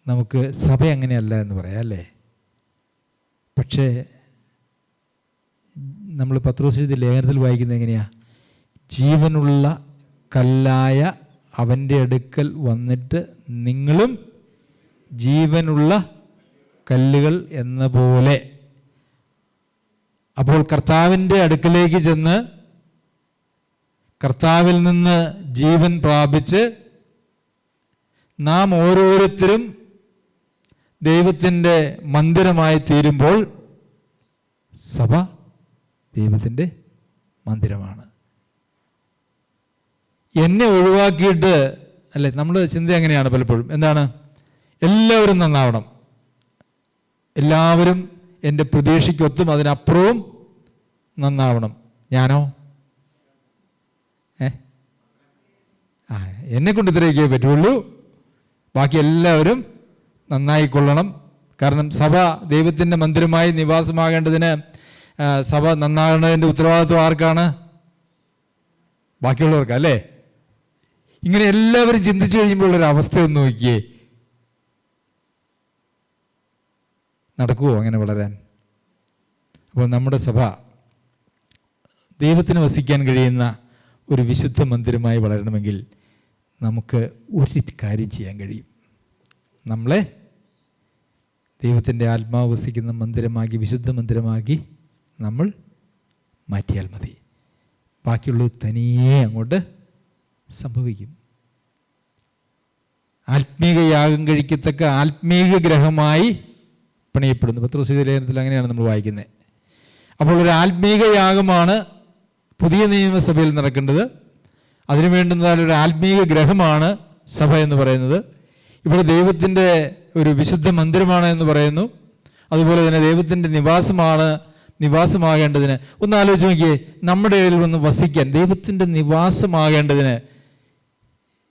[SPEAKER 1] നമുക്ക് സഭ അങ്ങനെയല്ല എന്ന് പറയാം അല്ലേ? പക്ഷേ നമ്മൾ പത്രോസ് എഴുതിയ ലേഖനത്തിൽ വായിക്കുന്നത് എങ്ങനെയാ? ജീവനുള്ള കല്ലായ അവൻ്റെ അടുക്കൽ വന്നിട്ട് നിങ്ങളും ജീവനുള്ള കല്ലുകൾ എന്ന പോലെ. അപ്പോൾ കർത്താവിൻ്റെ അടുക്കലേക്ക് ചെന്ന് കർത്താവിൽ നിന്ന് ജീവൻ പ്രാപിച്ച് നാം ഓരോരുത്തരും ദൈവത്തിൻ്റെ മന്ദിരമായി തീരുമ്പോൾ സഭ ദൈവത്തിൻ്റെ മന്ദിരമാണ്. എന്നെ ഒഴിവാക്കിയിട്ട് അല്ലേ? നമ്മുടെ ചിന്ത എങ്ങനെയാണ് പലപ്പോഴും? എന്താണ്? എല്ലാവരും നന്നാവണം, എല്ലാവരും എൻ്റെ പ്രതീക്ഷയ്ക്കൊത്തും അതിനപ്പുറവും നന്നാവണം. ഞാനോ എന്നെ കൊണ്ട് ഇത്രയൊക്കെ പറ്റുള്ളൂ, ബാക്കി എല്ലാവരും നന്നായിക്കൊള്ളണം. കാരണം സഭ ദൈവത്തിൻ്റെ മന്ദിരമായി നിവാസമാകേണ്ടതിന് സഭ നന്നാകേണ്ടതിൻ്റെ ഉത്തരവാദിത്വം ആർക്കാണ്? ബാക്കിയുള്ളവർക്ക് അല്ലേ? ഇങ്ങനെ എല്ലാവരും ചിന്തിച്ചു കഴിയുമ്പോൾ ഉള്ളൊരു അവസ്ഥയൊന്ന് നോക്കിയേ. നടക്കുമോ അങ്ങനെ വളരാൻ? അപ്പോൾ നമ്മുടെ സഭ ദൈവത്തിന് വസിക്കാൻ കഴിയുന്ന ഒരു വിശുദ്ധ മന്ദിരമായി വളരണമെങ്കിൽ നമുക്ക് ഒരു കാര്യം ചെയ്യാൻ കഴിയും. നമ്മളെ ദൈവത്തിൻ്റെ ആത്മാവ് വസിക്കുന്ന മന്ദിരമാക്കി, വിശുദ്ധ മന്ദിരമാക്കി നമ്മൾ മാറ്റിയാൽ മതി. ബാക്കിയുള്ളത് തനിയെ അങ്ങോട്ട് സംഭവിക്കും. ആത്മീക യാഗം കഴിക്കത്തക്ക ആത്മീക ഗ്രഹമായി പണിയപ്പെടുന്നു. പത്രോസ് ലേഖനത്തിൽ അങ്ങനെയാണ് നമ്മൾ വായിക്കുന്നത്. അപ്പോൾ ഒരു ആത്മീക യാഗമാണ് പുതിയ നിയമസഭയിൽ നടക്കേണ്ടത്. അതിനു വേണ്ടുന്നതായ ഒരു ആത്മീക ഗ്രഹമാണ് സഭ എന്ന് പറയുന്നത്. ഇവിടെ ദൈവത്തിൻ്റെ ഒരു വിശുദ്ധ മന്ദിരമാണ് എന്ന് പറയുന്നു. അതുപോലെ തന്നെ ദൈവത്തിൻ്റെ നിവാസമാകേണ്ടതിന് ഒന്ന് ആലോചിച്ച് നോക്കിയേ. നമ്മുടെ ഇടയിൽ വന്ന് വസിക്കാൻ, ദൈവത്തിൻ്റെ നിവാസമാകേണ്ടതിന്,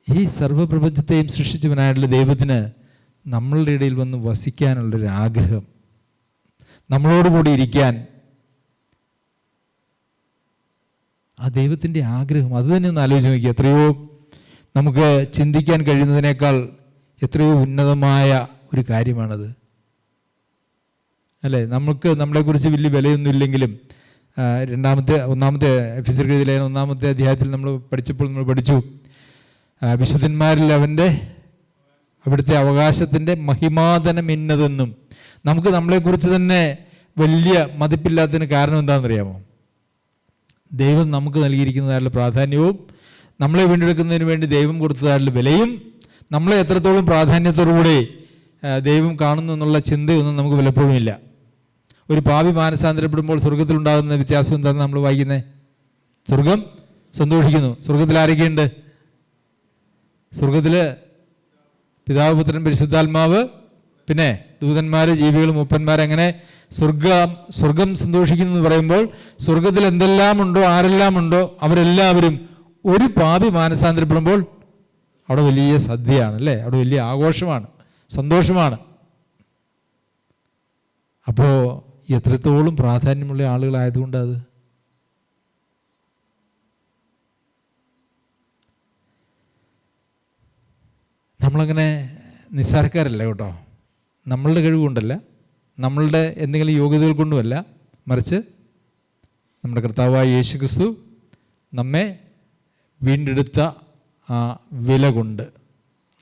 [SPEAKER 1] ഈ സർവ്വപ്രപഞ്ചത്തെയും സൃഷ്ടിച്ചവനായിട്ടുള്ള ദൈവത്തിന് നമ്മളുടെ ഇടയിൽ വന്ന് വസിക്കാനുള്ളൊരു ആഗ്രഹം, നമ്മളോടുകൂടി ഇരിക്കാൻ ആ ദൈവത്തിൻ്റെ ആഗ്രഹം അത് തന്നെ ഒന്ന് ആലോചിച്ച് നോക്കി. എത്രയോ നമുക്ക് ചിന്തിക്കാൻ കഴിയുന്നതിനേക്കാൾ എത്രയോ ഉന്നതമായ ഒരു കാര്യമാണത്, അല്ലേ? നമുക്ക് നമ്മളെക്കുറിച്ച് വലിയ വിലയൊന്നും ഇല്ലെങ്കിലും ഒന്നാമത്തെ എഫെസ്യർ എഴുതിയ ലേഖനം 1-ാമത്തെ അധ്യായത്തിൽ നമ്മൾ പഠിച്ചു വിശുദ്ധന്മാരിൽ അവിടുത്തെ അവകാശത്തിൻ്റെ മഹിമാധനം ഇന്നതെന്നും. നമുക്ക് നമ്മളെക്കുറിച്ച് തന്നെ വലിയ മതിപ്പില്ലാത്തതിന് കാരണം എന്താണെന്നറിയാമോ? ദൈവം നമുക്ക് നൽകിയിരിക്കുന്നതായിട്ടുള്ള പ്രാധാന്യവും നമ്മളെ വീണ്ടെടുക്കുന്നതിന് വേണ്ടി ദൈവം കൊടുത്തതായിട്ടുള്ള വിലയും നമ്മളെ എത്രത്തോളം പ്രാധാന്യത്തോടുകൂടി ദൈവം കാണുന്നു എന്നുള്ള ചിന്തയൊന്നും നമുക്ക് പലപ്പോഴും ഇല്ല. ഒരു പാപി മാനസാന്തരപ്പെടുമ്പോൾ സ്വർഗത്തിലുണ്ടാകുന്ന വ്യത്യാസം എന്താണ് നമ്മൾ വായിക്കുന്നത്? സ്വർഗം സന്തോഷിക്കുന്നു. സ്വർഗത്തിൽ ആരൊക്കെയുണ്ട്? സ്വർഗത്തിൽ പിതാവ്, പുത്രൻ, പരിശുദ്ധാത്മാവ്, പിന്നെ ദൂതന്മാർ, ജീവികൾ, മൂപ്പന്മാർ, അങ്ങനെ സ്വർഗം സന്തോഷിക്കുന്നു എന്ന് പറയുമ്പോൾ സ്വർഗത്തിൽ എന്തെല്ലാം ഉണ്ടോ, ആരെല്ലാം ഉണ്ടോ അവരെല്ലാവരും ഒരു പാപി മാനസാന്തരപ്പെടുമ്പോൾ അവിടെ വലിയ സദ്യയാണ്, അല്ലേ? അവിടെ വലിയ ആഘോഷമാണ്, സന്തോഷമാണ്. അപ്പോൾ എത്രത്തോളം പ്രാധാന്യമുള്ള ആളുകളായതുകൊണ്ട് അത് നമ്മളങ്ങനെ നിസ്സാരക്കാരല്ല കേട്ടോ. നമ്മളുടെ കഴിവ് കൊണ്ടല്ല, നമ്മളുടെ എന്തെങ്കിലും യോഗ്യതകൾ കൊണ്ടുമല്ല, മറിച്ച് നമ്മുടെ കർത്താവായ യേശുക്രിസ്തു നമ്മെ വീണ്ടെടുത്ത ആ വില കൊണ്ട്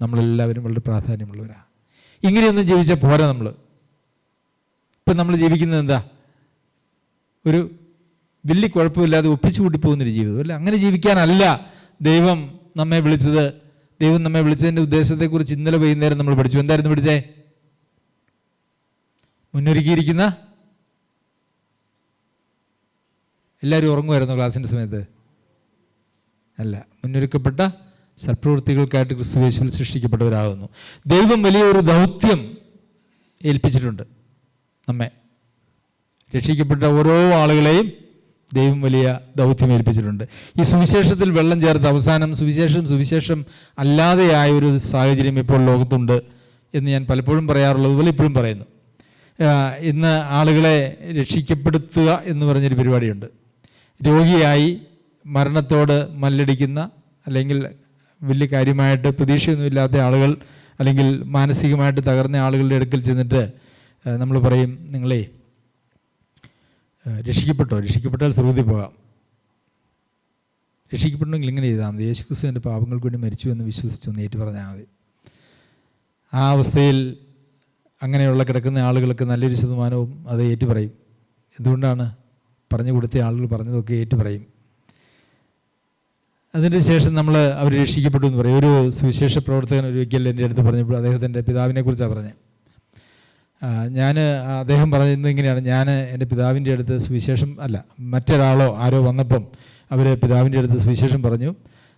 [SPEAKER 1] നമ്മളെല്ലാവരും വളരെ പ്രാധാന്യമുള്ളവരാണ്. ഇങ്ങനെയൊന്നും ജീവിച്ചാൽ പോരാ. ഇപ്പം നമ്മൾ ജീവിക്കുന്നത് എന്താ? ഒരു വലിയ കുഴപ്പമില്ലാതെ ഒപ്പിച്ചു കൂട്ടി പോകുന്നൊരു ജീവിതം, അല്ല? അങ്ങനെ ജീവിക്കാനല്ല ദൈവം നമ്മെ വിളിച്ചത്. ദൈവം നമ്മെ വിളിച്ചതിൻ്റെ ഉദ്ദേശത്തെക്കുറിച്ച് ഇന്നലെ വൈകുന്നേരം നമ്മൾ പഠിച്ചു. എന്തായിരുന്നു പഠിച്ചേ? മുന്നൊരുക്കിയിരിക്കുന്ന എല്ലാവരും ഉറങ്ങുമായിരുന്നു ക്ലാസ്സിൻ്റെ സമയത്ത്? അല്ല, മുന്നൊരുക്കപ്പെട്ട സൽപ്രവൃത്തികൾക്കായിട്ട് ക്രിസ്തുയേശുവിൽ സൃഷ്ടിക്കപ്പെട്ടവരാകുന്നു. ദൈവം വലിയൊരു ദൗത്യം ഏൽപ്പിച്ചിട്ടുണ്ട് നമ്മെ. രക്ഷിക്കപ്പെട്ട ഓരോ ആളുകളെയും ദൈവം വലിയ ദൗത്യം ഏൽപ്പിച്ചിട്ടുണ്ട്. ഈ സുവിശേഷത്തിൽ വെള്ളം ചേർത്ത് അവസാനം സുവിശേഷം അല്ലാതെയായ ഒരു സാഹചര്യം ഇപ്പോൾ ലോകത്തുണ്ട് എന്ന് ഞാൻ പലപ്പോഴും പറയാറുള്ളത് പോലെ ഇപ്പോഴും പറയുന്നു. ഇന്ന് ആളുകളെ രക്ഷിക്കപ്പെടുത്തുക എന്ന് പറഞ്ഞൊരു പരിപാടിയുണ്ട്. രോഗിയായി മരണത്തോട് മല്ലടിക്കുന്ന, അല്ലെങ്കിൽ വലിയ കാര്യമായിട്ട് പ്രതീക്ഷയൊന്നുമില്ലാത്ത ആളുകൾ, അല്ലെങ്കിൽ മാനസികമായിട്ട് തകർന്ന ആളുകളുടെ അടുക്കൽ ചെന്നിട്ട് നമ്മൾ പറയും, നിങ്ങളെ രക്ഷിക്കപ്പെട്ടാൽ സ്വർഗ്ഗത്തിൽ പോകാം. രക്ഷിക്കപ്പെടണമെങ്കിൽ ഇങ്ങനെ ചെയ്താൽ മതി, യേശുക്രിസ്തു എൻ്റെ പാപങ്ങൾക്ക് വേണ്ടി മരിച്ചു എന്ന് വിശ്വസിച്ചു എന്ന് ഏറ്റു പറഞ്ഞാൽ മതി. ആ അവസ്ഥയിൽ അങ്ങനെയുള്ള കിടക്കുന്ന ആളുകൾക്ക് നല്ലൊരു ശതമാനവും അത് ഏറ്റു പറയും. എന്തുകൊണ്ടാണ്? പറഞ്ഞു കൊടുത്ത ആളുകൾ പറഞ്ഞതൊക്കെ ഏറ്റു പറയും. അതിന് ശേഷം അവർ രക്ഷിക്കപ്പെട്ടു എന്ന് പറയും. ഒരു സുവിശേഷ പ്രവർത്തകൻ ഒരിക്കൽ എൻ്റെ അടുത്ത് പറഞ്ഞപ്പോൾ അദ്ദേഹത്തിൻ്റെ പിതാവിനെക്കുറിച്ചാണ് പറഞ്ഞത്. അദ്ദേഹം പറയുന്നത് ഇങ്ങനെയാണ്: ഞാൻ എൻ്റെ പിതാവിൻ്റെ അടുത്ത് സുവിശേഷം മറ്റൊരാളോ ആരോ വന്നപ്പം അവർ പിതാവിൻ്റെ അടുത്ത് സുവിശേഷം പറഞ്ഞു.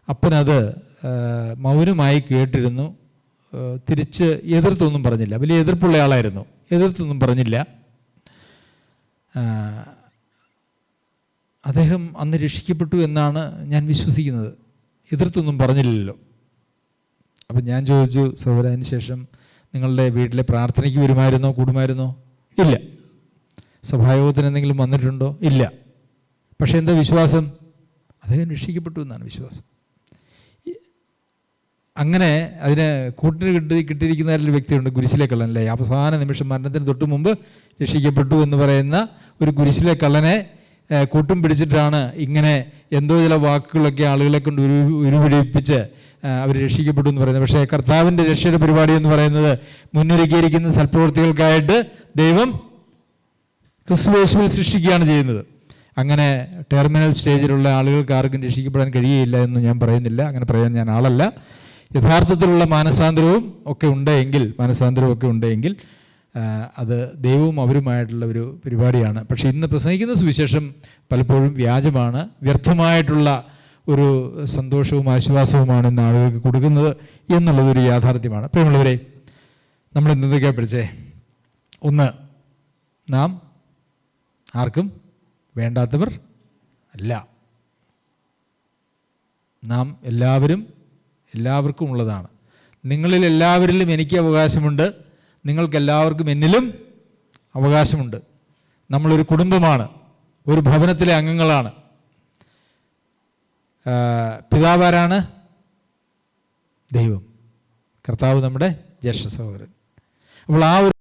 [SPEAKER 1] അപ്പനത് മൗനമായി കേട്ടിരുന്നു, തിരിച്ച് എതിർത്തൊന്നും പറഞ്ഞില്ല. വലിയ എതിർപ്പുള്ള ആളായിരുന്നു, എതിർത്തൊന്നും പറഞ്ഞില്ല. അദ്ദേഹം അന്ന് രക്ഷിക്കപ്പെട്ടു എന്നാണ് ഞാൻ വിശ്വസിക്കുന്നത്. എതിർത്തൊന്നും പറഞ്ഞില്ലല്ലോ. അപ്പം ഞാൻ ചോദിച്ചു, സഹോദരാ, അതിന് ശേഷം നിങ്ങളുടെ വീട്ടിലെ പ്രാർത്ഥനയ്ക്ക് കൂടുമായിരുന്നോ? ഇല്ല. സഭായോഗത്തിന് എന്തെങ്കിലും വന്നിട്ടുണ്ടോ? ഇല്ല. പക്ഷേ എന്താ വിശ്വാസം? അദ്ദേഹം രക്ഷിക്കപ്പെട്ടു എന്നാണ് വിശ്വാസം. അങ്ങനെ അതിന് കൂട്ടിന് കിട്ടിയിരിക്കുന്ന ഒരു വ്യക്തിയുണ്ട്, കുരിശിലെ കള്ളൻ, അല്ലേ? അവസാന നിമിഷം മരണത്തിന് തൊട്ട് മുമ്പ് രക്ഷിക്കപ്പെട്ടു എന്ന് പറയുന്ന ഒരു കുരിശിലെ കള്ളനെ കൂട്ടും പിടിച്ചിട്ടാണ് ഇങ്ങനെ എന്തോ ചില വാക്കുകളൊക്കെ ആളുകളെ കൊണ്ട് ഉരുപിടിപ്പിച്ച് അവർ രക്ഷിക്കപ്പെട്ടു എന്ന് പറയുന്നത്. പക്ഷേ കർത്താവിൻ്റെ രക്ഷയുടെ പരിപാടി എന്ന് പറയുന്നത് മുന്നൊരുക്കിയിരിക്കുന്ന സൽപ്രവൃത്തികൾക്കായിട്ട് ദൈവം ക്രിസ്തുയേശുവിൽ സൃഷ്ടിക്കുകയാണ് ചെയ്യുന്നത്. അങ്ങനെ ടെർമിനൽ സ്റ്റേജിലുള്ള ആളുകൾക്ക് ആർക്കും രക്ഷിക്കപ്പെടാൻ കഴിയുകയില്ല എന്ന് ഞാൻ പറയുന്നില്ല, അങ്ങനെ പറയാൻ ഞാൻ ആളല്ല. യഥാർത്ഥത്തിലുള്ള മാനസാന്തരവും ഒക്കെ ഉണ്ടെങ്കിൽ അത് ദൈവവും അവരുമായിട്ടുള്ള ഒരു പരിപാടിയാണ്. പക്ഷേ ഇന്ന് പ്രസംഗിക്കുന്ന സുവിശേഷം പലപ്പോഴും വ്യാജമാണ്, വ്യർത്ഥമായിട്ടുള്ള ഒരു സന്തോഷവും ആശ്വാസവുമാണ് ഇന്ന് ആളുകൾക്ക് കൊടുക്കുന്നത് എന്നുള്ളതൊരു യാഥാർത്ഥ്യമാണ്. പ്രിയമുള്ളവരെ, നമ്മൾ എന്തൊക്കെയാണ് പഠിച്ചേ? ഒന്ന്, നാം ആർക്കും വേണ്ടാത്തവർ അല്ല. നാം എല്ലാവർക്കും ഉള്ളതാണ്. നിങ്ങളിൽ എല്ലാവരിലും എനിക്ക് അവകാശമുണ്ട്, നിങ്ങൾക്കെല്ലാവർക്കും എന്നിലും അവകാശമുണ്ട്. നമ്മളൊരു കുടുംബമാണ്, ഒരു ഭവനത്തിലെ അംഗങ്ങളാണ്. പിതാവാരാണ്? ദൈവം. കർത്താവ് നമ്മുടെ ജ്യേഷ്ഠ സഹോദരൻ. അപ്പോൾ ആ ഒരു